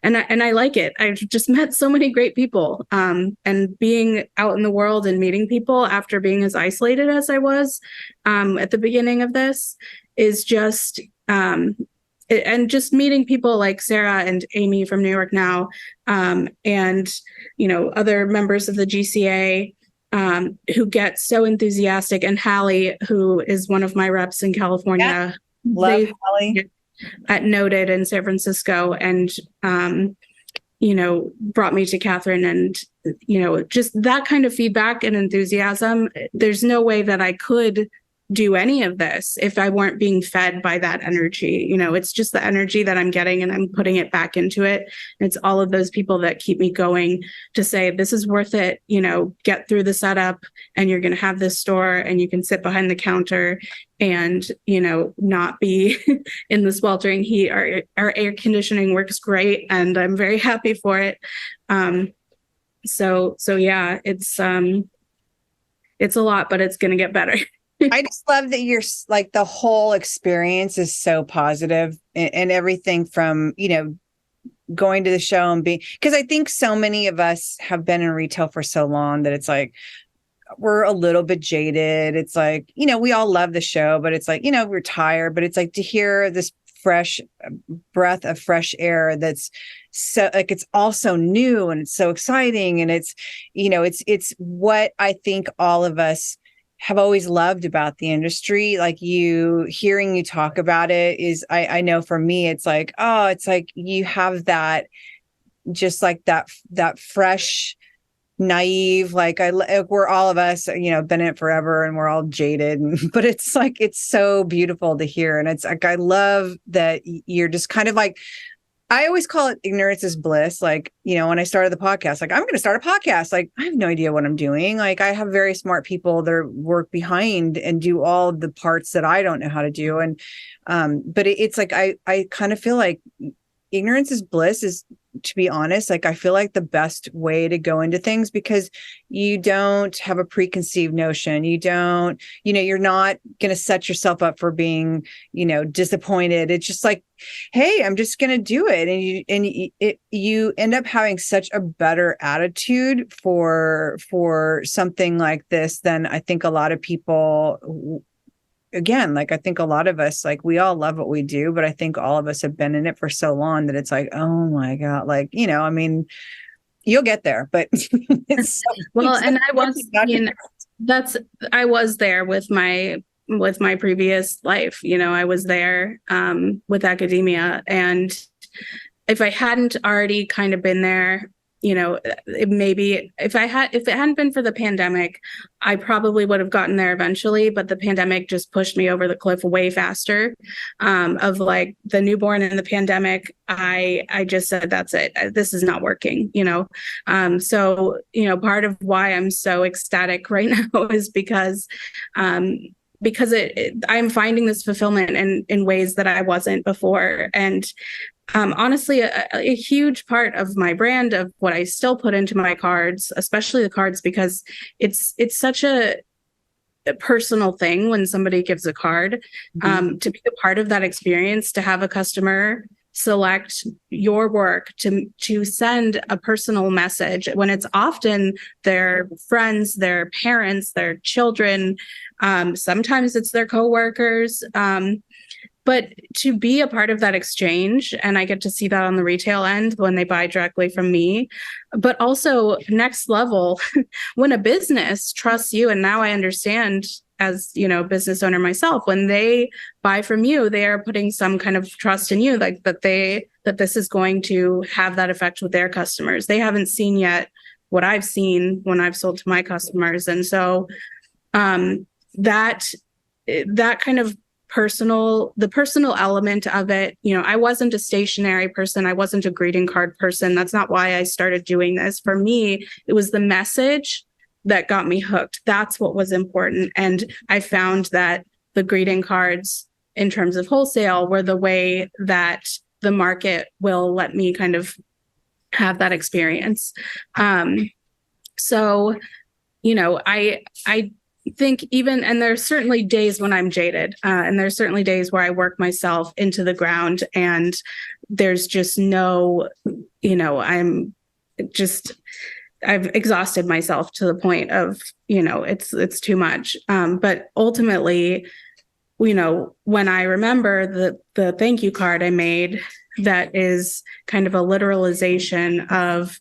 And I like it. I've just met so many great people. And being out in the world and meeting people after being as isolated as I was at the beginning of this is just, and just meeting people like Sarah and Amy from New York Now, and, other members of the GCA who get so enthusiastic, and Hallie, who is one of my reps in California.
Yeah. Love Hallie.
At Noted in San Francisco, and, brought me to Catherine, and, just that kind of feedback and enthusiasm. There's no way that I could do any of this if I weren't being fed by that energy. It's just the energy that I'm getting, and I'm putting it back into it. It's all of those people that keep me going to say, this is worth it, get through the setup, and you're going to have this store, and you can sit behind the counter and, not be in the sweltering heat. Our air conditioning works great, and I'm very happy for it. So yeah, it's a lot, but it's going to get better.
I just love that you're like, the whole experience is so positive, and everything from, going to the show and being, because I think so many of us have been in retail for so long that it's like, we're a little bit jaded. It's like, we all love the show, but it's like, we're tired, but it's like to hear this fresh breath of fresh air that's so like, it's also new, and it's so exciting. And it's, it's what I think all of us have always loved about the industry. Like, hearing you talk about it is, I know for me, it's like, oh, it's like you have that, just like that fresh, naive, like we're all of us, been in it forever, and we're all jaded, but it's like, it's so beautiful to hear. And it's like, I love that you're just kind of like, I always call it ignorance is bliss. Like, when I started the podcast, like, I'm going to start a podcast. Like, I have no idea what I'm doing. Like, I have very smart people that work behind and do all the parts that I don't know how to do. And, but it's like, I kind of feel like ignorance is bliss is, to be honest, like, I feel like the best way to go into things, because you don't have a preconceived notion. You don't, you're not going to set yourself up for being, disappointed. It's just like, hey, I'm just going to do it. And you end up having such a better attitude for something like this than I think a lot of people. Again, like, I think a lot of us, like, we all love what we do, but I think all of us have been in it for so long that it's like, oh my God, like, I mean, you'll get there, but it's
well, and I was there with my previous life. I was there with academia, and if I hadn't already kind of been there, maybe if it hadn't been for the pandemic, I probably would have gotten there eventually, but the pandemic just pushed me over the cliff way faster. Of like the newborn and the pandemic, I just said, that's it. This is not working, So, part of why I'm so ecstatic right now is because I'm finding this fulfillment in ways that I wasn't before. And honestly, a huge part of my brand, of what I still put into my cards, especially the cards, because it's such a personal thing when somebody gives a card, to be a part of that experience, to have a customer select your work, to send a personal message when it's often their friends, their parents, their children, sometimes it's their coworkers, but to be a part of that exchange. And I get to see that on the retail end when they buy directly from me, but also next level, when a business trusts you. And now I understand, as business owner myself, when they buy from you, they are putting some kind of trust in you, like that this is going to have that effect with their customers. They haven't seen yet what I've seen when I've sold to my customers. And so that kind of the personal element of it, I wasn't a stationery person. I wasn't a greeting card person. That's not why I started doing this. For me, it was the message that got me hooked. That's what was important. And I found that the greeting cards, in terms of wholesale, were the way that the market will let me kind of have that experience. So, I think and there's certainly days when I'm jaded, and there's certainly days where I work myself into the ground, and there's just I've exhausted myself to the point of, it's too much. But ultimately, when I remember the thank you card I made, that is kind of a literalization of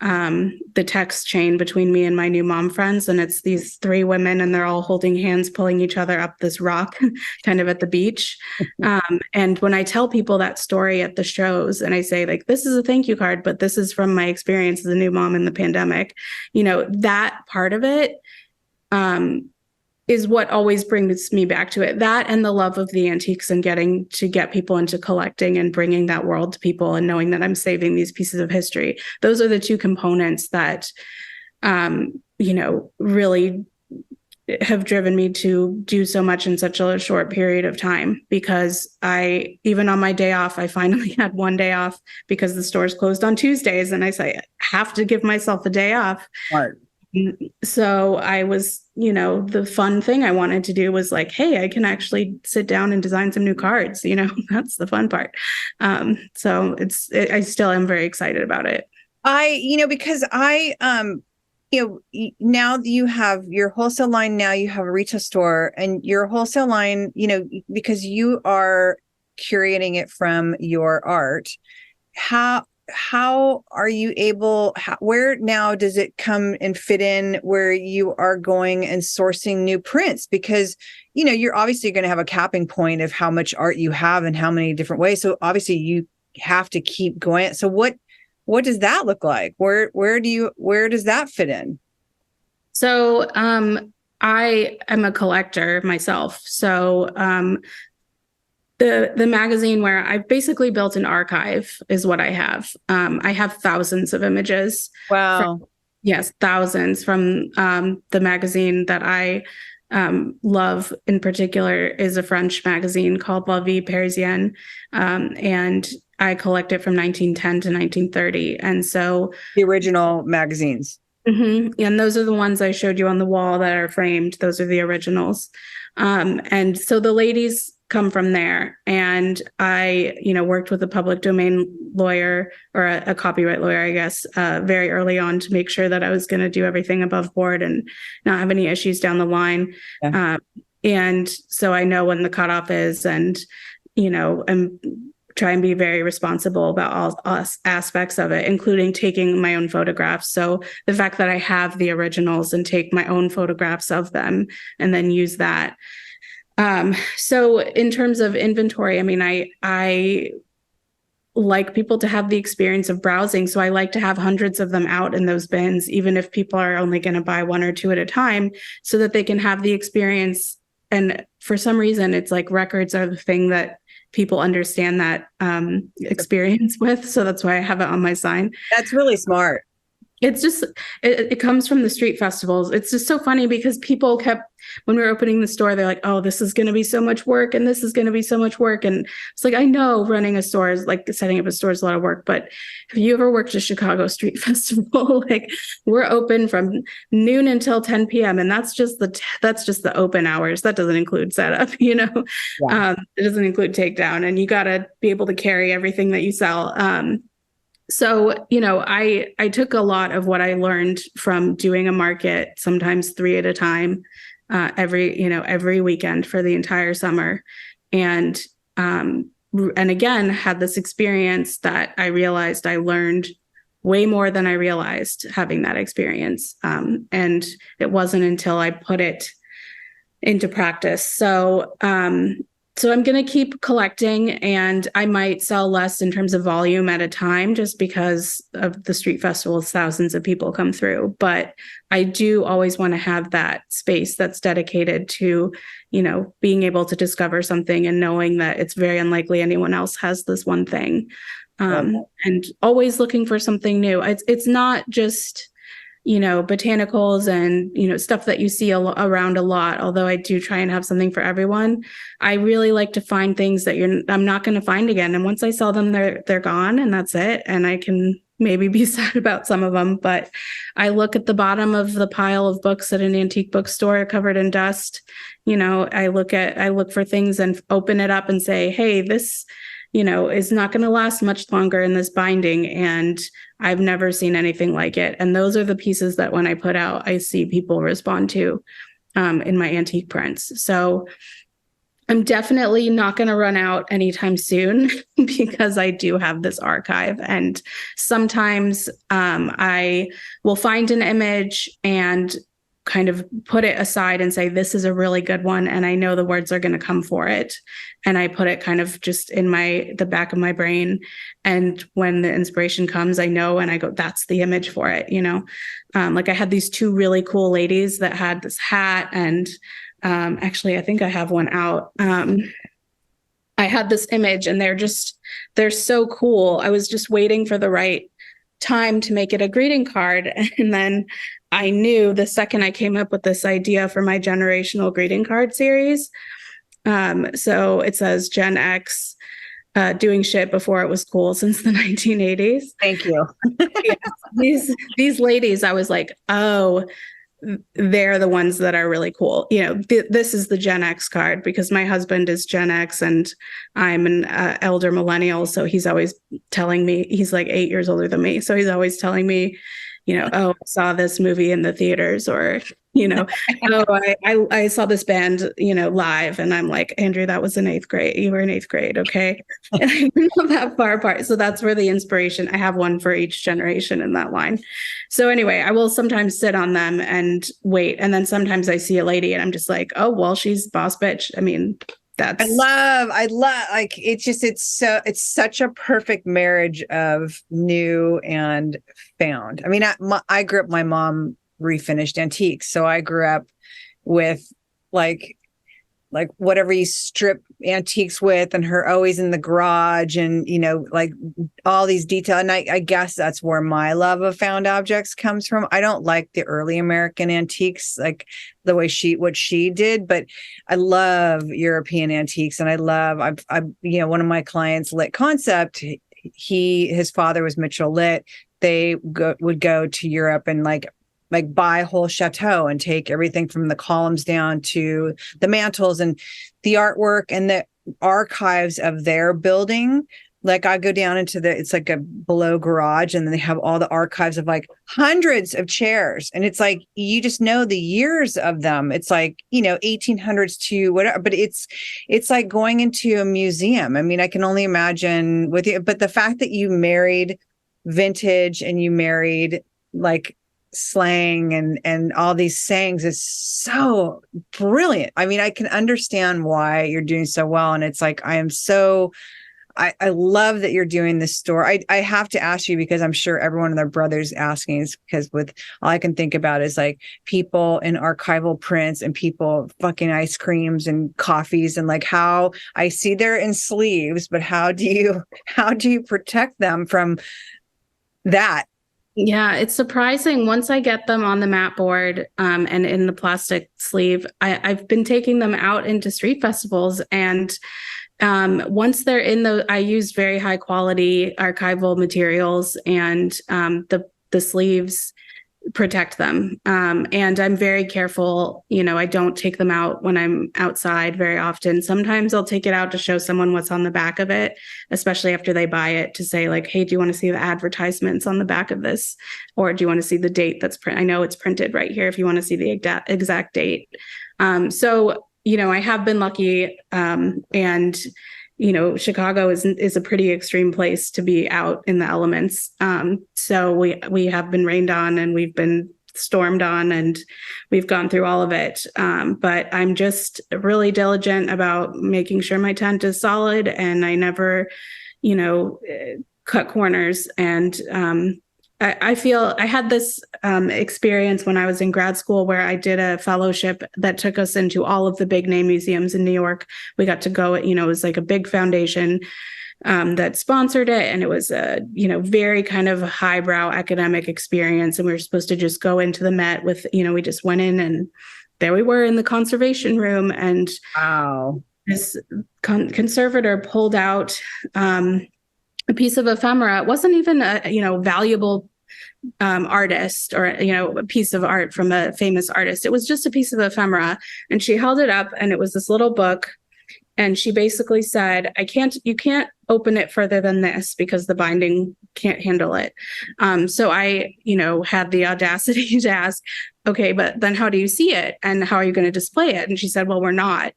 the text chain between me and my new mom friends. And it's these three women, and they're all holding hands, pulling each other up this rock kind of at the beach. And when I tell people that story at the shows, and I say, like, this is a thank you card, but this is from my experience as a new mom in the pandemic, that part of it is what always brings me back to it. That and the love of the antiques, and getting to get people into collecting and bringing that world to people, and knowing that I'm saving these pieces of history. Those are the two components that, really have driven me to do so much in such a short period of time. Because even on my day off, I finally had one day off because the stores closed on Tuesdays. And I say, I have to give myself a day off.
Right.
So I was, the fun thing I wanted to do was like, hey, I can actually sit down and design some new cards. That's the fun part. So I still am very excited about it.
Because now you have your wholesale line, now you have a retail store, and your wholesale line, because you are curating it from your art, how are you able, where now does it come and fit in where you are going and sourcing new prints? Because, you're obviously going to have a capping point of how much art you have and how many different ways. So obviously you have to keep going. So what does that look like? Where does that fit in?
So, I am a collector myself. So, the magazine, where I've basically built an archive, is what I have. I have thousands of images.
Wow.
Yes, thousands from the magazine that I love in particular is a French magazine called La Vie Parisienne. And I collect it from 1910 to 1930. And so
the original magazines.
Mm-hmm. And those are the ones I showed you on the wall that are framed. Those are the originals. And so the ladies come from there. And I, worked with a public domain lawyer, or a copyright lawyer, I guess, very early on, to make sure that I was going to do everything above board and not have any issues down the line. Yeah. And so I know when the cutoff is, and, and try and be very responsible about all aspects of it, including taking my own photographs. So the fact that I have the originals and take my own photographs of them and then use that. So in terms of inventory, I like people to have the experience of browsing. So I like to have hundreds of them out in those bins, even if people are only going to buy one or two at a time, so that they can have the experience. And for some reason, it's like records are the thing that people understand that experience with. So that's why I have it on my sign.
That's really smart.
It's just, it comes from the street festivals. It's just so funny because people kept, when we were opening the store, they're like, oh, this is going to be so much work. And this is going to be so much work. And it's like, I know running a store is like setting up a store is a lot of work, but have you ever worked a Chicago street festival? Like, we're open from noon until 10 p.m. And that's just the open hours. That doesn't include setup, you know.
Yeah.
It doesn't include takedown, and you got to be able to carry everything that you sell. So, you know, I took a lot of what I learned from doing a market, sometimes 3 at a time, every weekend for the entire summer. And again, had this experience that I realized I learned way more than I realized having that experience. And it wasn't until I put it into practice. So I'm going to keep collecting, and I might sell less in terms of volume at a time just because of the street festivals, thousands of people come through. But I do always want to have that space that's dedicated to, you know, being able to discover something and knowing that it's very unlikely anyone else has this one thing. And always looking for something new. It's not just, you know, botanicals and, you know, stuff that you see around a lot, although I do try and have something for everyone. I really like to find things that I'm not going to find again. And once I sell them, they're gone, and that's it. And I can maybe be sad about some of them, but I look at the bottom of the pile of books at an antique bookstore covered in dust. You know, I look for things and open it up and say, hey, this, you know, is not going to last much longer in this binding, and I've never seen anything like it. And those are the pieces that when I put out, I see people respond to in my antique prints. So I'm definitely not going to run out anytime soon because I do have this archive. And sometimes I will find an image and kind of put it aside and say, this is a really good one, and I know the words are going to come for it. And I put it kind of just in the back of my brain. And when the inspiration comes, I know, and I go, that's the image for it, you know. Like I had these 2 really cool ladies that had this hat, and actually, I think I have one out. I had this image, and they're so cool. I was just waiting for the right time to make it a greeting card. And then I knew the second I came up with this idea for my generational greeting card series. So it says Gen X doing shit before it was cool since the 1980s.
Thank you.
Yeah, these ladies, I was like, oh, they're the ones that are really cool. You know, this is the Gen X card because my husband is Gen X and I'm an elder millennial. So he's always telling me, he's like 8 years older than me. So he's always telling me, you know, oh, I saw this movie in the theaters, or, you know, oh, I saw this band, you know, live. And I'm like, Andrew, that was in 8th grade. You were in 8th grade. Okay. And we're not that far apart. So that's where the inspiration, I have one for each generation in that line. So anyway, I will sometimes sit on them and wait. And then sometimes I see a lady and I'm just like, oh, well, she's boss bitch. I mean, I love
like it's such a perfect marriage of new and found. I mean, I grew up, my mom refinished antiques, so I grew up with like whatever you strip antiques with, and her always in the garage, and you know, like all these details. And I guess that's where my love of found objects comes from. I don't like the early American antiques, like the way what she did, but I love European antiques. And I you know, one of my clients, Lit Concept, his father was Mitchell Litt. They would go to Europe and like buy a whole chateau and take everything from the columns down to the mantles and the artwork and the archives of their building. Like I go down into it's like a below garage, and then they have all the archives of like hundreds of chairs. And it's like, you just know the years of them. It's like, you know, 1800s to whatever, but it's like going into a museum. I mean, I can only imagine with you, but the fact that you married vintage and you married like slang and all these sayings is so brilliant. I mean, I can understand why you're doing so well. And it's like, I love that you're doing this store. I have to ask you because I'm sure everyone and their brother's asking, is because with all I can think about is like people in archival prints and people fucking ice creams and coffees, and like how I see they're in sleeves, but how do you protect them from that?
Yeah, it's surprising. Once I get them on the mat board and in the plastic sleeve, I've been taking them out into street festivals. And once they're in I use very high quality archival materials, and the sleeves protect them. And I'm very careful. I don't take them out when I'm outside very often. Sometimes I'll take it out to show someone what's on the back of it, especially after they buy it, to say like, hey, do you want to see the advertisements on the back of this? Or do you want to see the date that's I know it's printed right here if you want to see the exact date. So I have been lucky, and Chicago is a pretty extreme place to be out in the elements. So we have been rained on, and we've been stormed on, and we've gone through all of it. But I'm just really diligent about making sure my tent is solid, and I never, cut corners. And I feel I had this experience when I was in grad school where I did a fellowship that took us into all of the big name museums in New York. We got to go, it was like a big foundation that sponsored it. And it was a, very kind of highbrow academic experience. And we were supposed to just go into the Met with, we just went in, and there we were in the conservation room. And
wow,
this conservator pulled out a piece of ephemera. It wasn't even a valuable artist or a piece of art from a famous artist. It was just a piece of ephemera, and she held it up, and it was this little book, and she basically said, you can't open it further than this because the binding can't handle it. So I had the audacity to ask, okay, but then how do you see it, and how are you going to display it? And she said, well, we're not.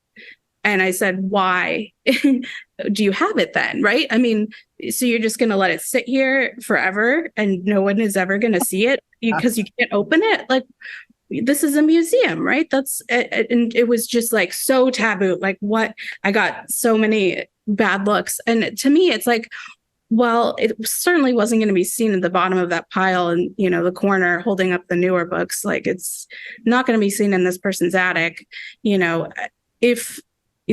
And I said, why do you have it then? Right? I mean, so you're just going to let it sit here forever and no one is ever going to see it because you can't open it? Like, this is a museum, right? And it was just like so taboo. Like, what? I got so many bad looks. And to me, it's like, well, it certainly wasn't going to be seen at the bottom of that pile and, the corner holding up the newer books. Like, it's not going to be seen in this person's attic. If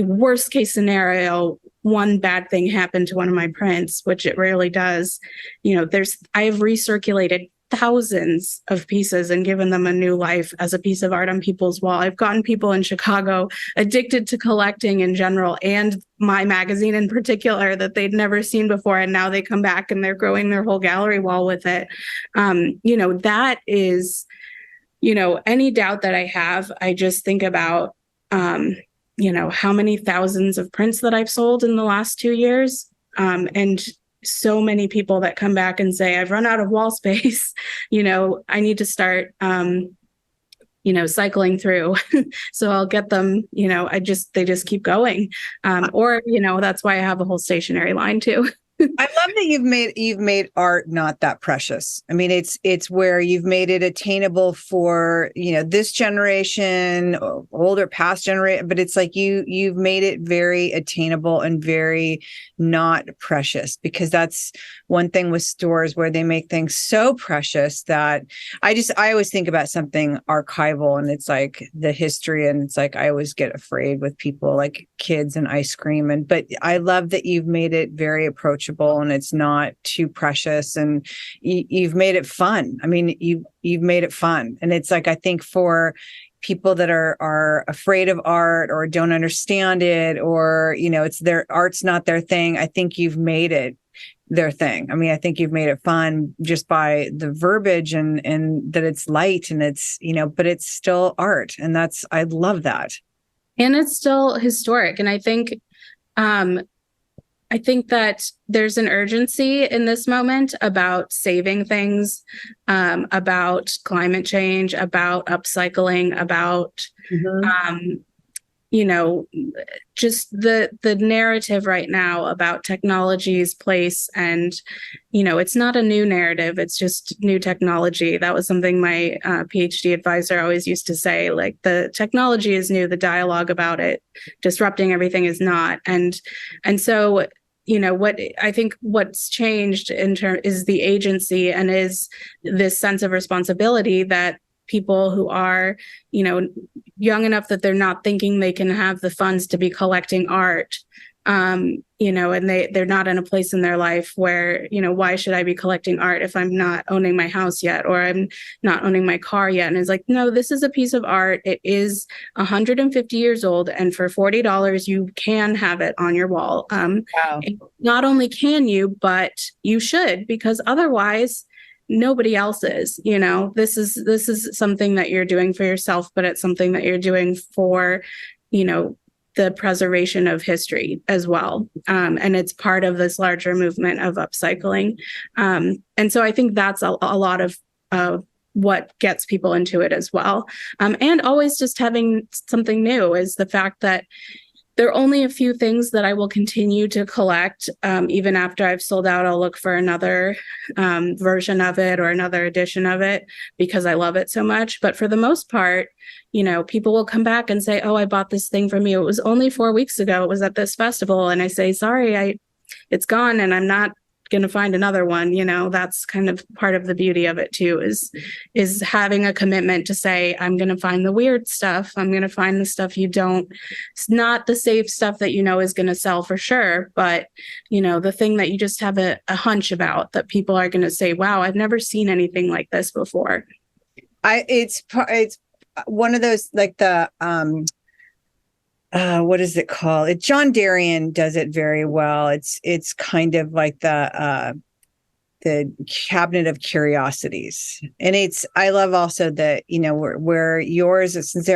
worst case scenario, one bad thing happened to one of my prints, which it rarely does, I have recirculated thousands of pieces and given them a new life as a piece of art on people's wall. I've gotten people in Chicago addicted to collecting in general, and my magazine in particular, that they'd never seen before. And now they come back and they're growing their whole gallery wall with it. That is, any doubt that I have, I just think about, how many thousands of prints that I've sold in the last 2 years. And so many people that come back and say, I've run out of wall space. I need to start, cycling through. So I'll get them, they just keep going. Or, that's why I have a whole stationery line too.
I love that you've made art not that precious. I mean, it's where you've made it attainable for, this generation, older, past generation, but it's like you've made it very attainable and very not precious, because that's one thing with stores where they make things so precious that I always think about something archival, and it's like the history, and it's like I always get afraid with people like kids and ice cream, but I love that you've made it very approachable and it's not too precious, and you've made it fun. I mean, you've made it fun, and it's like, I think for people that are afraid of art or don't understand it, or it's their art's not their thing, I think you've made it their thing. I mean, I think you've made it fun just by the verbiage and that it's light and it's but it's still art, and I love that.
And it's still historic. And I think that there's an urgency in this moment about saving things, about climate change, about upcycling, about, just the narrative right now about technology's place. And, it's not a new narrative. It's just new technology. That was something my PhD advisor always used to say, like, the technology is new, the dialogue about it disrupting everything is not. And so, what I think what's changed is the agency, and is this sense of responsibility that people who are, young enough that they're not thinking they can have the funds to be collecting art, and they're not in a place in their life where, why should I be collecting art if I'm not owning my house yet, or I'm not owning my car yet? And it's like, no, this is a piece of art. It is 150 years old, and for $40 you can have it on your wall.
Wow.
Not only can you, but you should, because otherwise nobody else is. This is something that you're doing for yourself, but it's something that you're doing for, the preservation of history as well. And it's part of this larger movement of upcycling. And so I think that's a lot of what gets people into it as well. And always just having something new is the fact that there are only a few things that I will continue to collect. Even after I've sold out, I'll look for another version of it or another edition of it because I love it so much. But for the most part, people will come back and say, oh, I bought this thing from you. It was only 4 weeks ago. It was at this festival. And I say, sorry, it's gone and I'm not going to find another one. That's kind of part of the beauty of it too, is having a commitment to say, I'm going to find the weird stuff. I'm going to find the stuff it's not the safe stuff that is going to sell for sure, but the thing that you just have a hunch about, that people are going to say, wow, I've never seen anything like this before.
It's one of those, like the what is it called? John Darien does it very well. It's kind of like the cabinet of curiosities, and I love also that where yours, since they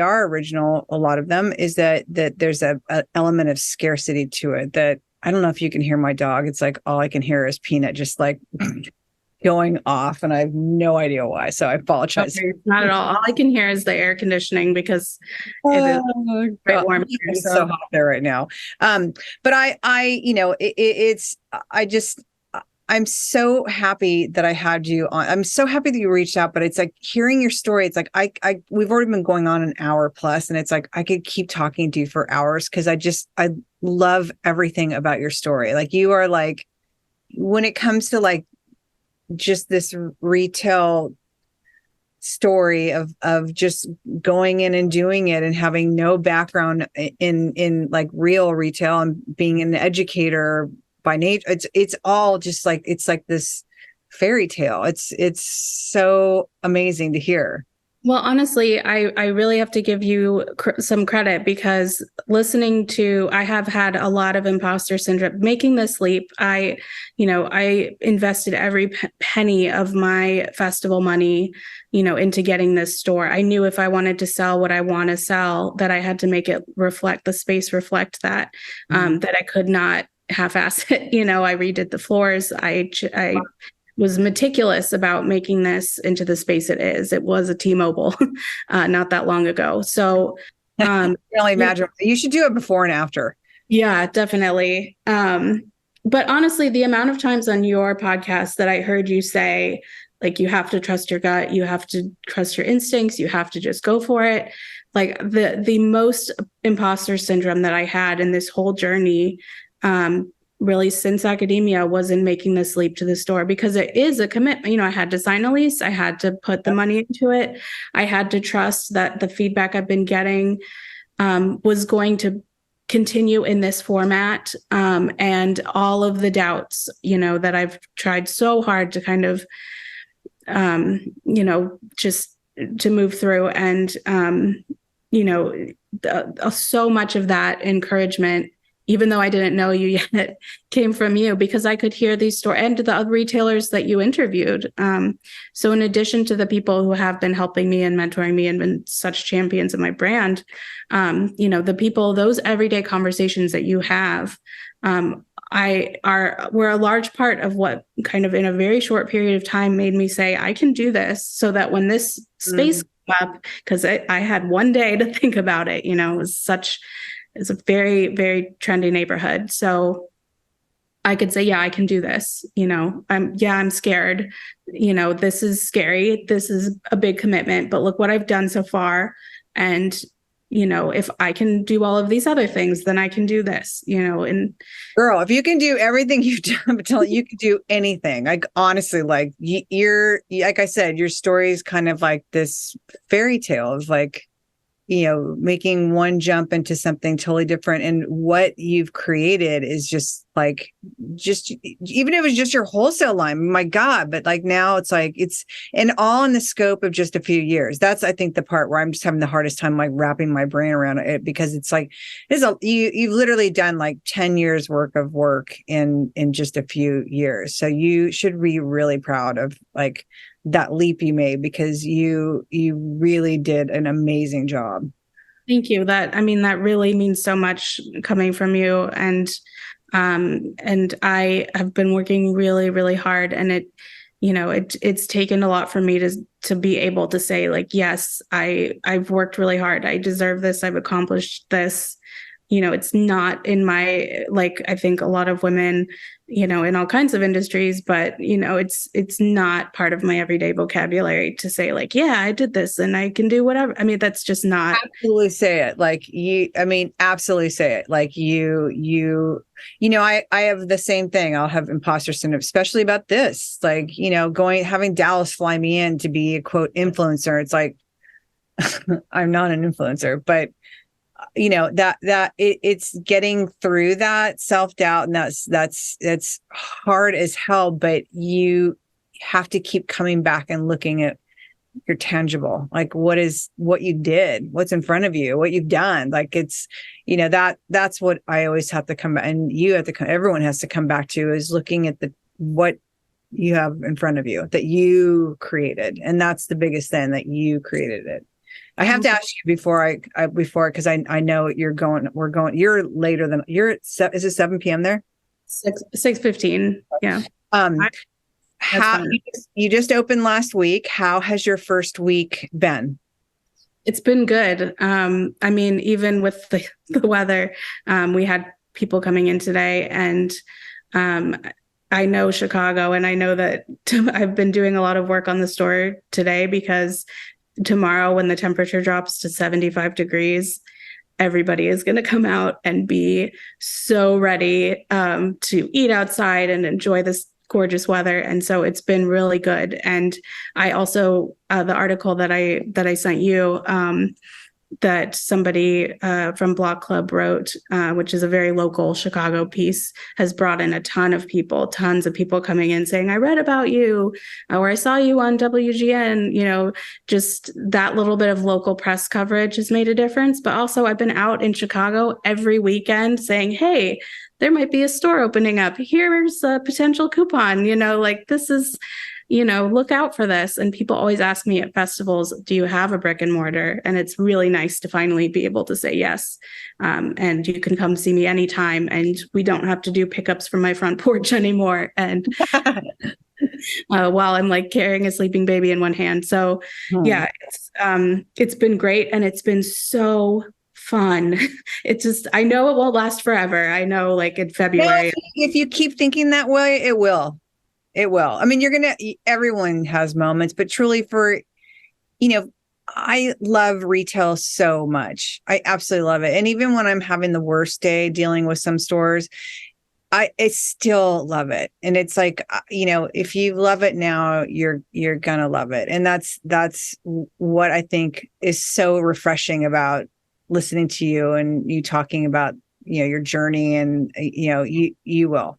are original, a lot of them, is that there's a element of scarcity to it. That I don't know if you can hear my dog. It's like all I can hear is Peanut just like going off, and I have no idea why. So I apologize.
Okay, not at all. All I can hear is the air conditioning because it is very warm here.
It's so hot there right now. But I'm so happy that I had you on. I'm so happy that you reached out, but it's like hearing your story. It's like we've already been going on an hour plus, and it's like I could keep talking to you for hours because I love everything about your story. Like you are like, when it comes to like just this retail story of just going in and doing it and having no background in like real retail and being an educator by nature, it's all just like, it's like this fairy tale. It's so amazing to hear.
Well, honestly, I really have to give you some credit, because I have had a lot of imposter syndrome. Making this leap, I invested every penny of my festival money, into getting this store. I knew if I wanted to sell what I want to sell, that I had to make it reflect that, that I could not half-ass it. I redid the floors. I was meticulous about making this into the space it is. It was a T-Mobile not that long ago. So
I can only imagine. You should do it before and after.
Yeah, definitely. But honestly, the amount of times on your podcast that I heard you say, like, you have to trust your gut, you have to trust your instincts, you have to just go for it. Like the most imposter syndrome that I had in this whole journey, really since academia, was in making this leap to the store, because it is a commitment. I had to sign a lease. I had to put the money into it. I had to trust that the feedback I've been getting was going to continue in this format. And all of the doubts, that I've tried so hard to kind of, just to move through. And, so much of that encouragement, even though I didn't know you yet, came from you, because I could hear these stories and the other retailers that you interviewed. So in addition to the people who have been helping me and mentoring me and been such champions of my brand, the people, those everyday conversations that you have, were a large part of what kind of in a very short period of time made me say, I can do this, so that when this space came up, because I had one day to think about it, it's a very, very trendy neighborhood. So I could say, yeah, I can do this. I'm scared. This is scary. This is a big commitment, but look what I've done so far. And, if I can do all of these other things, then I can do this, and
Girl, if you can do everything you've done, I'm telling you, you can do anything. Like, honestly, like like I said, your story is kind of like this fairy tale of like, making one jump into something totally different. And what you've created is just even if it was just your wholesale line, my God, but like now it's like, it's all in the scope of just a few years. That's, I think, the part where I'm just having the hardest time, like wrapping my brain around it, because it's like, you've literally done like 10 years worth of work in just a few years. So you should be really proud of like that leap you made, because you really did an amazing job.
Thank you. That really means so much coming from you. And I have been working really, really hard, and it's taken a lot for me to be able to say like, yes, I've worked really hard. I deserve this. I've accomplished this. It's not in my, like, I think a lot of women, in all kinds of industries, but, it's not part of my everyday vocabulary to say like, yeah, I did this and I can do whatever. I mean, that's just not.
Absolutely say it. Like absolutely say it. Like I have the same thing. I'll have imposter syndrome, especially about this, like, having Dallas fly me in to be a quote influencer. It's like, I'm not an influencer, but it's getting through that self-doubt, and it's hard as hell, but you have to keep coming back and looking at your tangible, like what you did, what's in front of you, what you've done. Like it's, that's what I always have to come back, and everyone has to come back to, is looking at what you have in front of you that you created. And that's the biggest thing, that you created it. I have to ask you before, because I know you're later than is it 7 p.m. there?
6:15. Yeah.
How you just opened last week. How has your first week been?
It's been good. Even with the weather, we had people coming in today, and I know Chicago, and I know that I've been doing a lot of work on the store today, because tomorrow, when the temperature drops to 75 degrees, everybody is going to come out and be so ready to eat outside and enjoy this gorgeous weather. And so it's been really good. And I also, the article that I sent you, that somebody from Block Club wrote, which is a very local Chicago piece, has brought in tons of people coming in saying, I read about you, or I saw you on WGN. Just that little bit of local press coverage has made a difference. But also, I've been out in Chicago every weekend saying, hey, there might be a store opening up. Here's a potential coupon, like this is, look out for this. And people always ask me at festivals, do you have a brick and mortar? And it's really nice to finally be able to say yes. And you can come see me anytime. And we don't have to do pickups from my front porch anymore. And while I'm like carrying a sleeping baby in one hand. So yeah, it's been great. And it's been so fun. It's just, I know it won't last forever. I know, like in February.
No, if you keep thinking that way, it will. It will. I mean, everyone has moments, but truly I love retail so much. I absolutely love it. And even when I'm having the worst day dealing with some stores, I still love it. And it's like, if you love it now, you're gonna love it. And that's what I think is so refreshing about listening to you and you talking about, your journey, and, you will.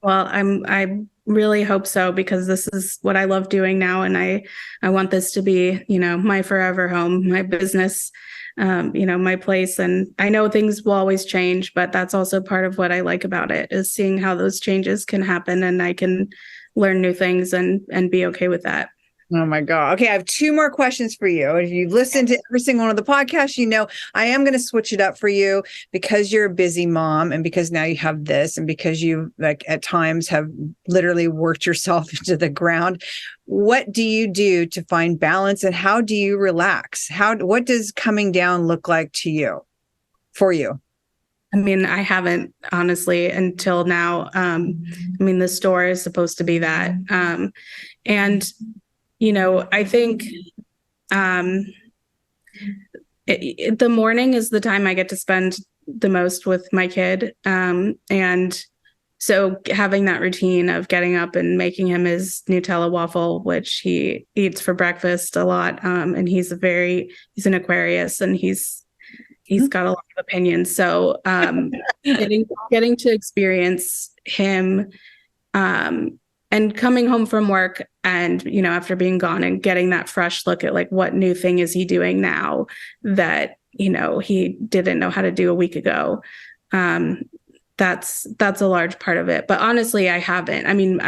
Well, I really hope so, because this is what I love doing now. And I want this to be, my forever home, my business, my place. And I know things will always change, but that's also part of what I like about it, is seeing how those changes can happen, and I can learn new things and be okay with that.
Oh my God. Okay. I have 2 more questions for you. If you listen to every single one of the podcasts, I am going to switch it up for you, because you're a busy mom, and because now you have this, and because you, like, at times have literally worked yourself into the ground. What do you do to find balance, and how do you relax? What does coming down look like for you?
I mean, I haven't, honestly, until now. The store is supposed to be that. I think the morning is the time I get to spend the most with my kid. And so having that routine of getting up and making him his Nutella waffle, which he eats for breakfast a lot. And he's an Aquarius, and he's got a lot of opinions. So getting to experience him, and coming home from work and, after being gone and getting that fresh look at like, what new thing is he doing now that, he didn't know how to do a week ago. That's a large part of it. But honestly, I haven't. I mean,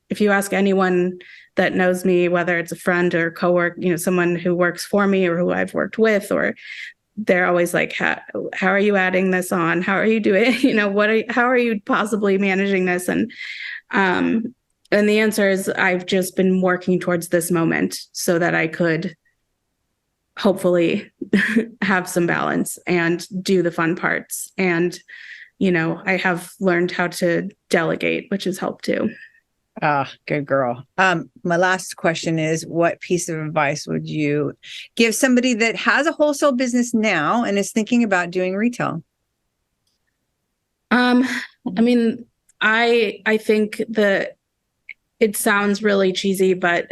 if you ask anyone that knows me, whether it's a friend or coworker, someone who works for me or who I've worked with, or they're always like, how are you adding this on? How are you doing? How are you possibly managing this? And the answer is I've just been working towards this moment so that I could hopefully have some balance and do the fun parts. And, I have learned how to delegate, which has helped too.
Ah, good girl. My last question is, what piece of advice would you give somebody that has a wholesale business now and is thinking about doing retail?
I mean, I think that it sounds really cheesy, but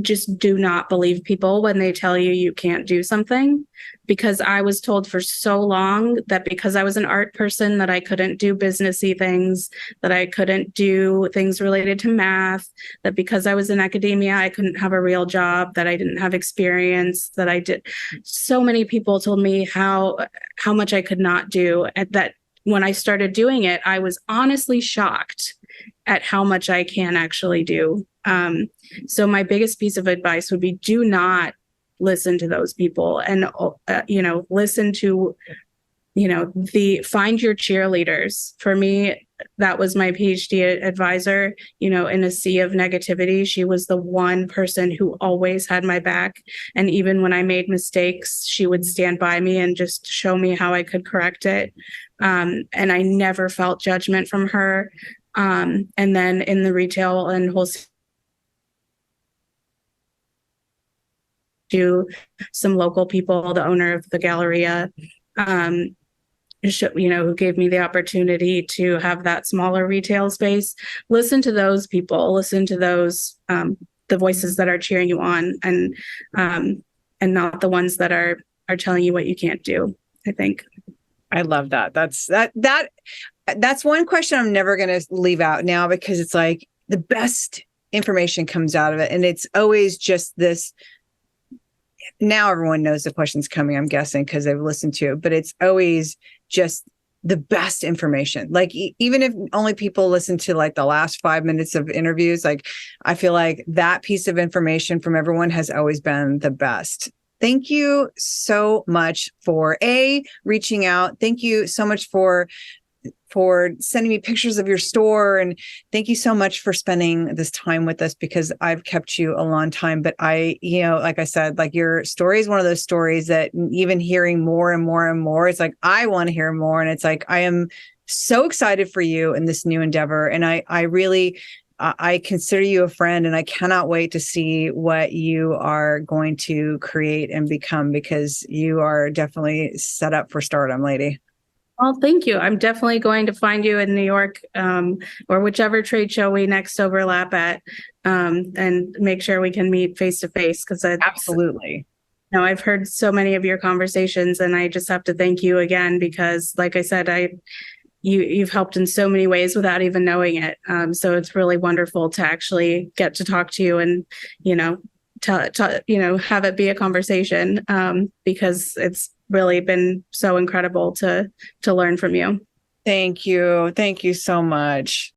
just do not believe people when they tell you you can't do something, because I was told for so long that because I was an art person that I couldn't do businessy things, that I couldn't do things related to math, that because I was in academia, I couldn't have a real job, that I didn't have experience, that I did. So many people told me how much I could not do, and that when I started doing it, I was honestly shocked at how much I can actually do. So my biggest piece of advice would be, do not listen to those people, and, listen to, find your cheerleaders. For me, that was my PhD advisor, in a sea of negativity. She was the one person who always had my back. And even when I made mistakes, she would stand by me and just show me how I could correct it. And I never felt judgment from her. And then in the retail and wholesale, to some local people, the owner of the Galleria, who gave me the opportunity to have that smaller retail space. Listen to those people, listen to those, the voices that are cheering you on, and not the ones that are telling you what you can't do, I think.
I love that. That's one question I'm never going to leave out now, because it's like the best information comes out of it. And it's always just this. Now everyone knows the question's coming, I'm guessing, because they've listened to it, but it's always just the best information. Like, even if only people listen to like the last 5 minutes of interviews, like, I feel like that piece of information from everyone has always been the best. Thank you so much for reaching out. Thank you so much for sending me pictures of your store. And thank you so much for spending this time with us, because I've kept you a long time. But like I said, like, your story is one of those stories that even hearing more and more and more, it's like, I want to hear more. And it's like, I am so excited for you in this new endeavor. And I really consider you a friend, and I cannot wait to see what you are going to create and become, because you are definitely set up for stardom, lady.
Well, thank you. I'm definitely going to find you in New York, or whichever trade show we next overlap at, and make sure we can meet face to face. Because
absolutely.
I've heard so many of your conversations, and I just have to thank you again, because, like I said, you've helped in so many ways without even knowing it. So it's really wonderful to actually get to talk to you and, have it be a conversation, because it's really been so incredible to learn from you.
Thank you. Thank you so much.